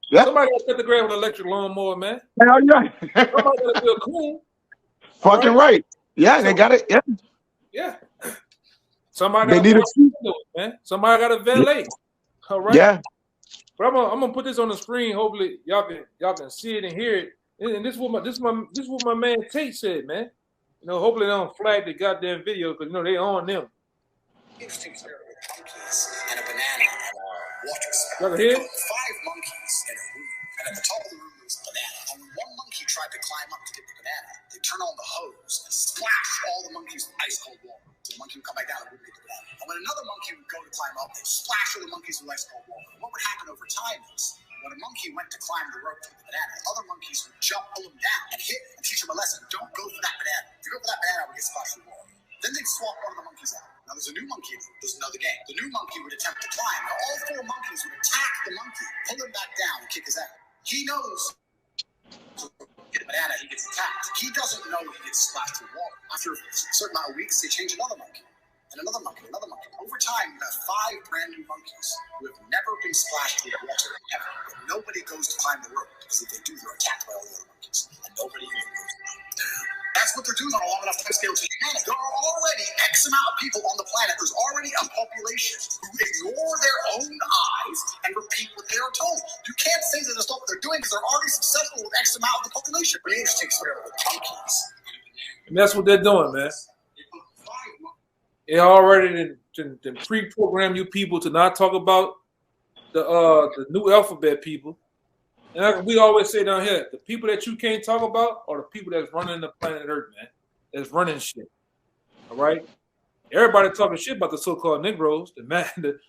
Yeah. Somebody got to cut the grass with an electric lawnmower, man. Hell yeah. Somebody got to be a coon. Fucking right. Yeah, they got it. Yeah. Yeah. Somebody got to man. Somebody got to valet. All right. Yeah. But I'm gonna put this on the screen. Hopefully, y'all can see it and hear it. And this is what my man Tate said, man. You know, hopefully they don't flag the goddamn video because you know they on them. Interesting scenario with monkeys and a banana and a water spout. Y'all hear? 5 monkeys in a room, and at the top of the room was a banana. And when one monkey tried to climb up to get the banana, they turn on the hose and splash all the monkeys with ice cold water. So the monkey would come back down and wouldn't get the banana. And when another monkey would go to climb up, they'd splash all the monkeys with ice cold water. What would happen over time is, when a monkey went to climb the rope to the banana, other monkeys would jump, pull him down, and hit and teach him a lesson. Don't go for that banana. If you go for that banana, we get splashed with water. Then they'd swap one of the monkeys out. Now there's a new monkey. There's another game. The new monkey would attempt to climb. Now all 4 monkeys would attack the monkey, pull him back down, and kick his ass. He knows. Get a banana, he gets attacked. He doesn't know he gets splashed with water. After a certain amount of weeks, they change another monkey. And another monkey, another monkey. Over time, you have 5 brand new monkeys who have never been splashed with water ever. But nobody goes to climb the rope, because if they do, they're attacked by all the other monkeys. And nobody even goes down. That's what they're doing on a long enough time scale to humanity. There are already X amount of people on the planet. There's already a population who ignore their own eyes and repeat what they are told. You can't say that that's not what they're doing because they're already successful with X amount of the population. Really interesting experiment with monkeys. And that's what they're doing, man. They already pre-program you people to not talk about the new alphabet people. And like we always say down here, the people that you can't talk about are the people that's running the planet Earth, man. That's running shit. All right? Everybody talking shit about the so-called Negroes, the Latinos,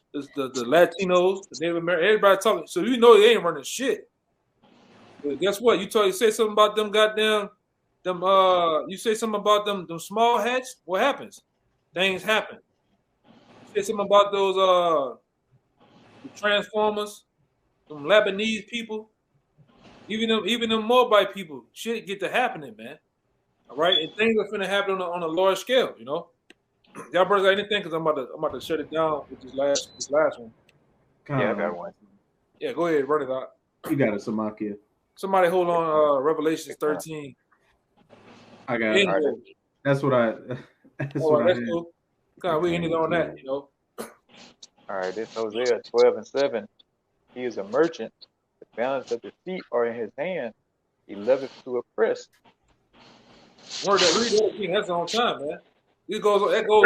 the Native Americans, everybody talking. So you know they ain't running shit. But guess what? You say something about them goddamn you say something about them small hats, what happens? Things happen. You say something about those the Transformers, them Lebanese people, even them Moabite people, shit get to happening, man. All right, and things are finna happen on a large scale, you know. Y'all brothers got anything? Because I'm about to shut it down with this last one. Yeah, I got one. Yeah, go ahead, run it out. You got it, Samakia. Somebody hold on. Revelations 13. I got it. Right. That's what I. That's what that's I cool. We ended on that, you know. All right, this Hosea 12:7. He is a merchant. The balance of the feet are in his hand. He loveth to oppress. Read that thing. That's on time, man. That goes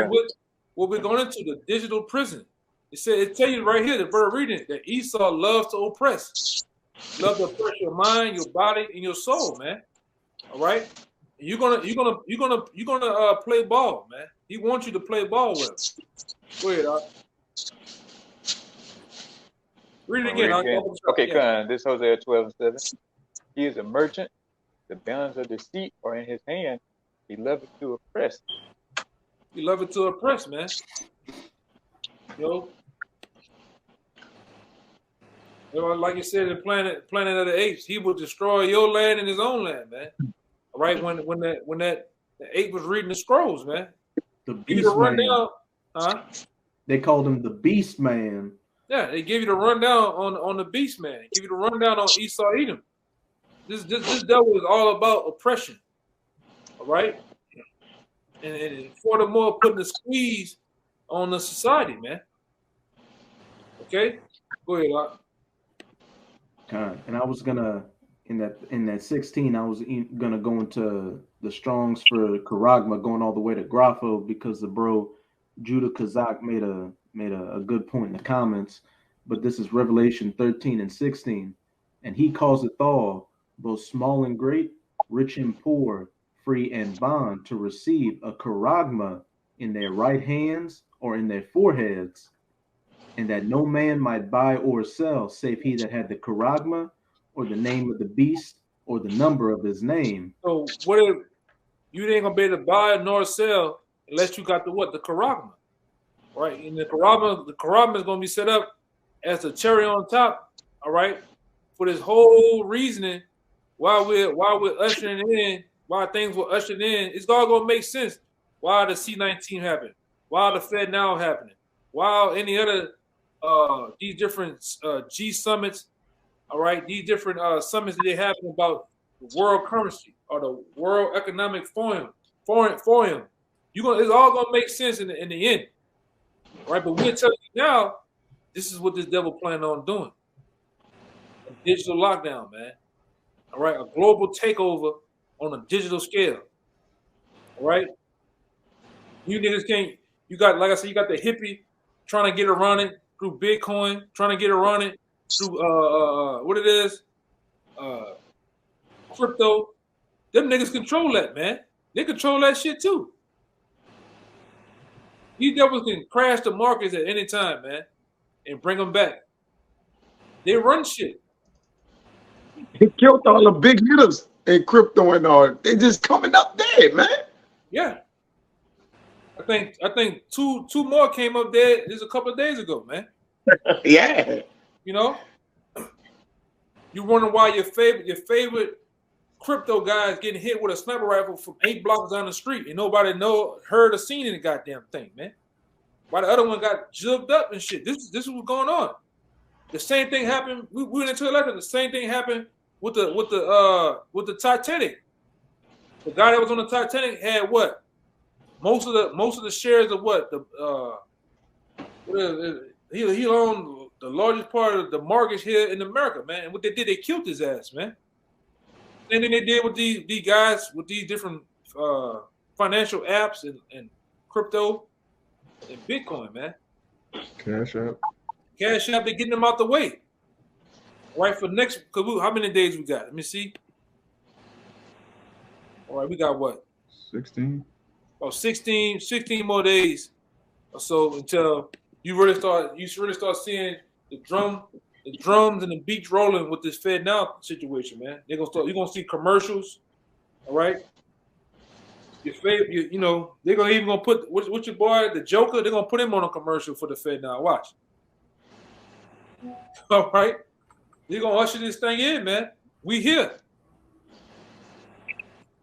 with what we're going into, the digital prison. It tell you right here, the bird reading it, that Esau loves to oppress. Love to oppress your mind, your body, and your soul, man. All right? And you're gonna play ball, man. He wants you to play ball with him. Go ahead, Doc. Read it again. Okay, come. This Hosea 12:7. He is a merchant. The balance of deceit are in his hand. He loveth to oppress. You love it to oppress, man. Yo. Like you said, the planet of the apes, he will destroy your land and his own land, man. All right, when the ape was reading the scrolls, man. The give you the beast man. rundown, huh? They called him the beast man. Yeah, they give you the rundown on the beast man. Give you the rundown on Esau Edom. This devil is all about oppression. All right, and furthermore, putting the squeeze on the society, man. Okay, go ahead, Locke. And I was gonna in that 16, I was gonna go into the Strongs for Karagma, going all the way to Grapho, because the bro Judah Kazak made a good point in the comments. But this is Revelation 13 and 16, and he calls it all, both small and great, rich and poor, free and bond, to receive a Karagma in their right hands or in their foreheads, and that no man might buy or sell, save he that had the Karagma, or the name of the beast, or the number of his name. So what if you ain't gonna be able to buy nor sell unless you got the what? The Karagma, right? And the Karagma is gonna be set up as the cherry on top, all right, for this whole reasoning. While we're ushering in, while things were ushered in, it's all gonna make sense. Why the C-19 happened? Why the Fed now happening? Why any other these different G summits, all right, these different summits that they have about the world currency or the World Economic Forum. It's all gonna make sense in the end, right? But we're telling you now, this is what this devil planned on doing: a digital lockdown, man. All right, a global takeover on a digital scale. All right, you niggas can't. You got, like I said, you got the hippie trying to get around it through Bitcoin, trying to get around it through what it is, crypto. Them niggas control that, man. They control that shit too. These devils can crash the markets at any time, man, and bring them back. They run shit. He killed all the big hitters in crypto and all. They just coming up dead, man. Yeah. I think two more came up dead just a couple of days ago, man. Yeah. You know? You wonder why your favorite crypto guy is getting hit with a sniper rifle from 8 blocks down the street and nobody heard or seen any goddamn thing, man. Why the other one got jugged up and shit. This is what's going on. The same thing happened. We went into election. The same thing happened with the Titanic. The guy that was on the Titanic had what? Most of the shares of what? He owned the largest part of the mortgage here in America, man. And what they did, they killed his ass, man. And then they did with these guys with these different financial apps and crypto and Bitcoin, man. Cash App. Cash App, they're getting them out the way. Right, for next, how many days we got? Let me see. All right, we got what? 16. Oh, 16 more days or so until you really start seeing the drums and the beats rolling with this Fed now situation, man. You're gonna see commercials, all right? Your favorite, you know, they're gonna put what's your boy, the Joker, they're gonna put him on a commercial for the Fed now. Watch. All right. They're gonna usher this thing in, man. We here.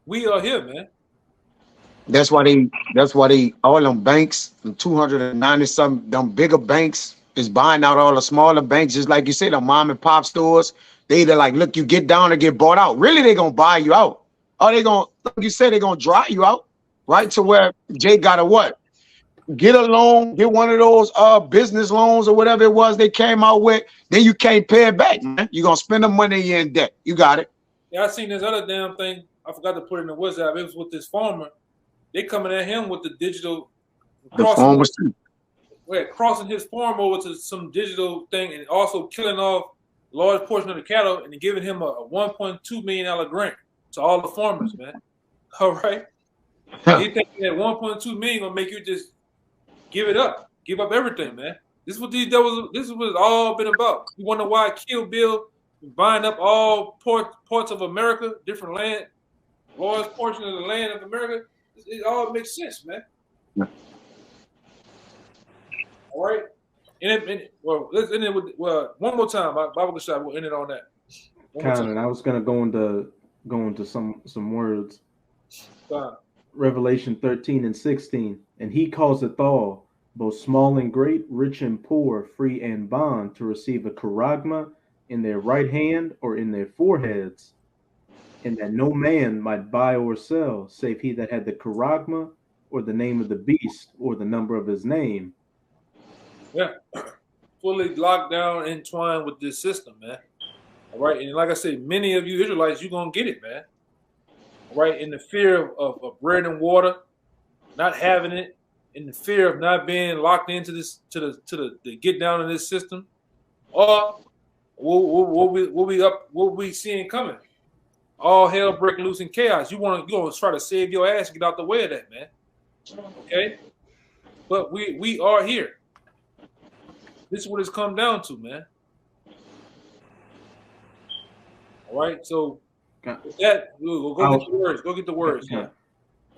We are here, man. That's why they all them banks, them 290 something, them bigger banks is buying out all the smaller banks, just like you said, the mom and pop stores. They either like, look, you get down or get bought out. Really, they gonna buy you out. Or they gonna, like you said, they gonna dry you out, right? To where Jay gotta what? Get a loan, get one of those business loans or whatever it was they came out with, then you can't pay it back, man. You're gonna spend the money, you're in debt. You got it. Yeah, I seen this other damn thing. I forgot to put it in the WhatsApp. It was with this farmer. They coming at him with the digital crossing his farm over to some digital thing and also killing off a large portion of the cattle and giving him a $1.2 million grant to all the farmers, man. All right. He thinking that $1.2 million gonna make you just give up everything, man. This is what this is what it's all been about. You wonder why Kill Bill buying up all parts of America, different land, large portion of the land of America. It all makes sense, man. All right. Well, let's end it with one more time. Bible shot. We'll end it on that. Kind, I was gonna go into some words. Revelation 13 and 16, and he causeth all, both small and great, rich and poor, free and bond, to receive a charagma in their right hand or in their foreheads, and that no man might buy or sell, save he that had the charagma, or the name of the beast, or the number of his name. Yeah, fully locked down, entwined with this system, man. All right, and like I said, many of you Israelites, you're gonna get it, man. All right, in the fear of bread and water, not having it, in the fear of not being locked into this, to the get down in this system, or what we seeing coming? All hell break loose in chaos. You gonna try to save your ass and get out the way of that, man. Okay, but we are here. This is what it's come down to, man. All right, so with that, we'll go get the words. Go get the words. Yeah.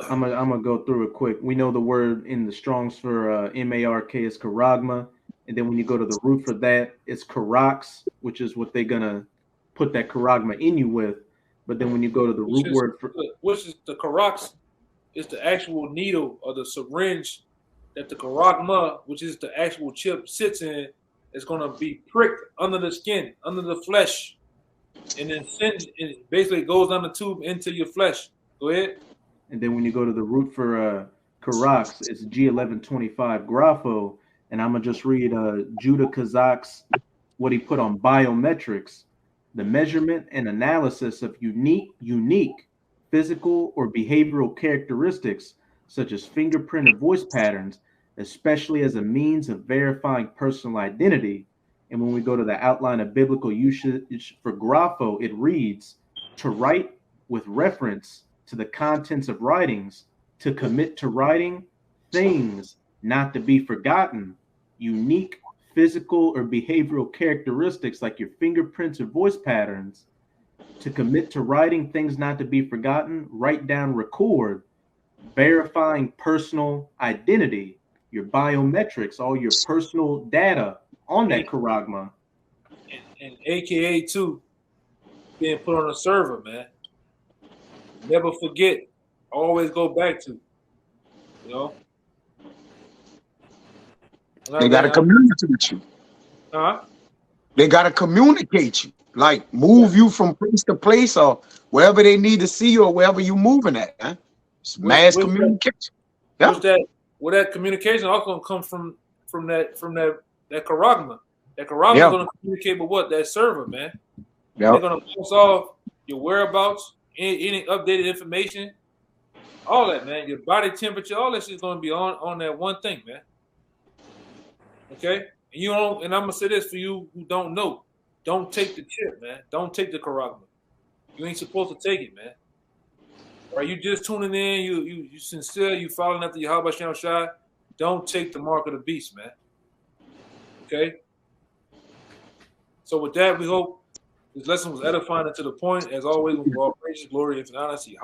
I'm gonna go through it quick. We know the word in the Strong's for MARK is charagma, and then when you go to the root for that, it's karax, which is what they're gonna put that charagma in you with. But then when you go to the root word for which is the karax, is the actual needle or the syringe that the charagma, which is the actual chip, sits in, is gonna be pricked under the skin, under the flesh, and then it basically goes down the tube into your flesh. Go ahead. And then when you go to the root for karax, it's G1125 grapho, and I'm gonna just read Judah Kazak's what he put on biometrics, the measurement and analysis of unique physical or behavioral characteristics such as fingerprint or voice patterns, especially as a means of verifying personal identity. And when we go to the outline of biblical usage for grapho, it reads, to write with reference to the contents of writings, to commit to writing things not to be forgotten, unique physical or behavioral characteristics like your fingerprints or voice patterns, to commit to writing things not to be forgotten, write down, record, verifying personal identity, your biometrics, all your personal data on that charagma. And AKA too, being put on a server, man. Never forget, always go back to, you know. They got to communicate with you. They got to communicate you, like move you from place to place or wherever they need to see you or wherever you're moving at. Huh? It's mass communication. Well, that communication also gonna come from that charagma. That charagma is gonna communicate with what? That server, man. They're gonna post off your whereabouts, any updated information, all that, man. Your body temperature, all that shit is gonna be on that one thing, man. Okay, and you don't. And I'm gonna say this for you who don't know: don't take the chip, man. Don't take the charagma. You ain't supposed to take it, man. Or you just tuning in, you sincere, you following after Yahweh Shem Shai. Don't take the mark of the beast, man. Okay. So with that, we hope this lesson was edifying and to the point. As always, with all praises, glory, and honesty.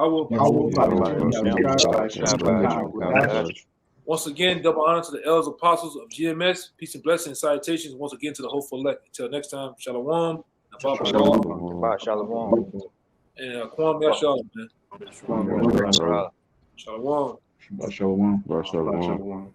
Once again, double honor to the elders apostles of GMS. Peace and blessings and salutations once again to the hopeful elect. Until next time, shalom. Shalom. And Kwam Yashalom, man. Shalom. Shalom. Shalom. Shalom.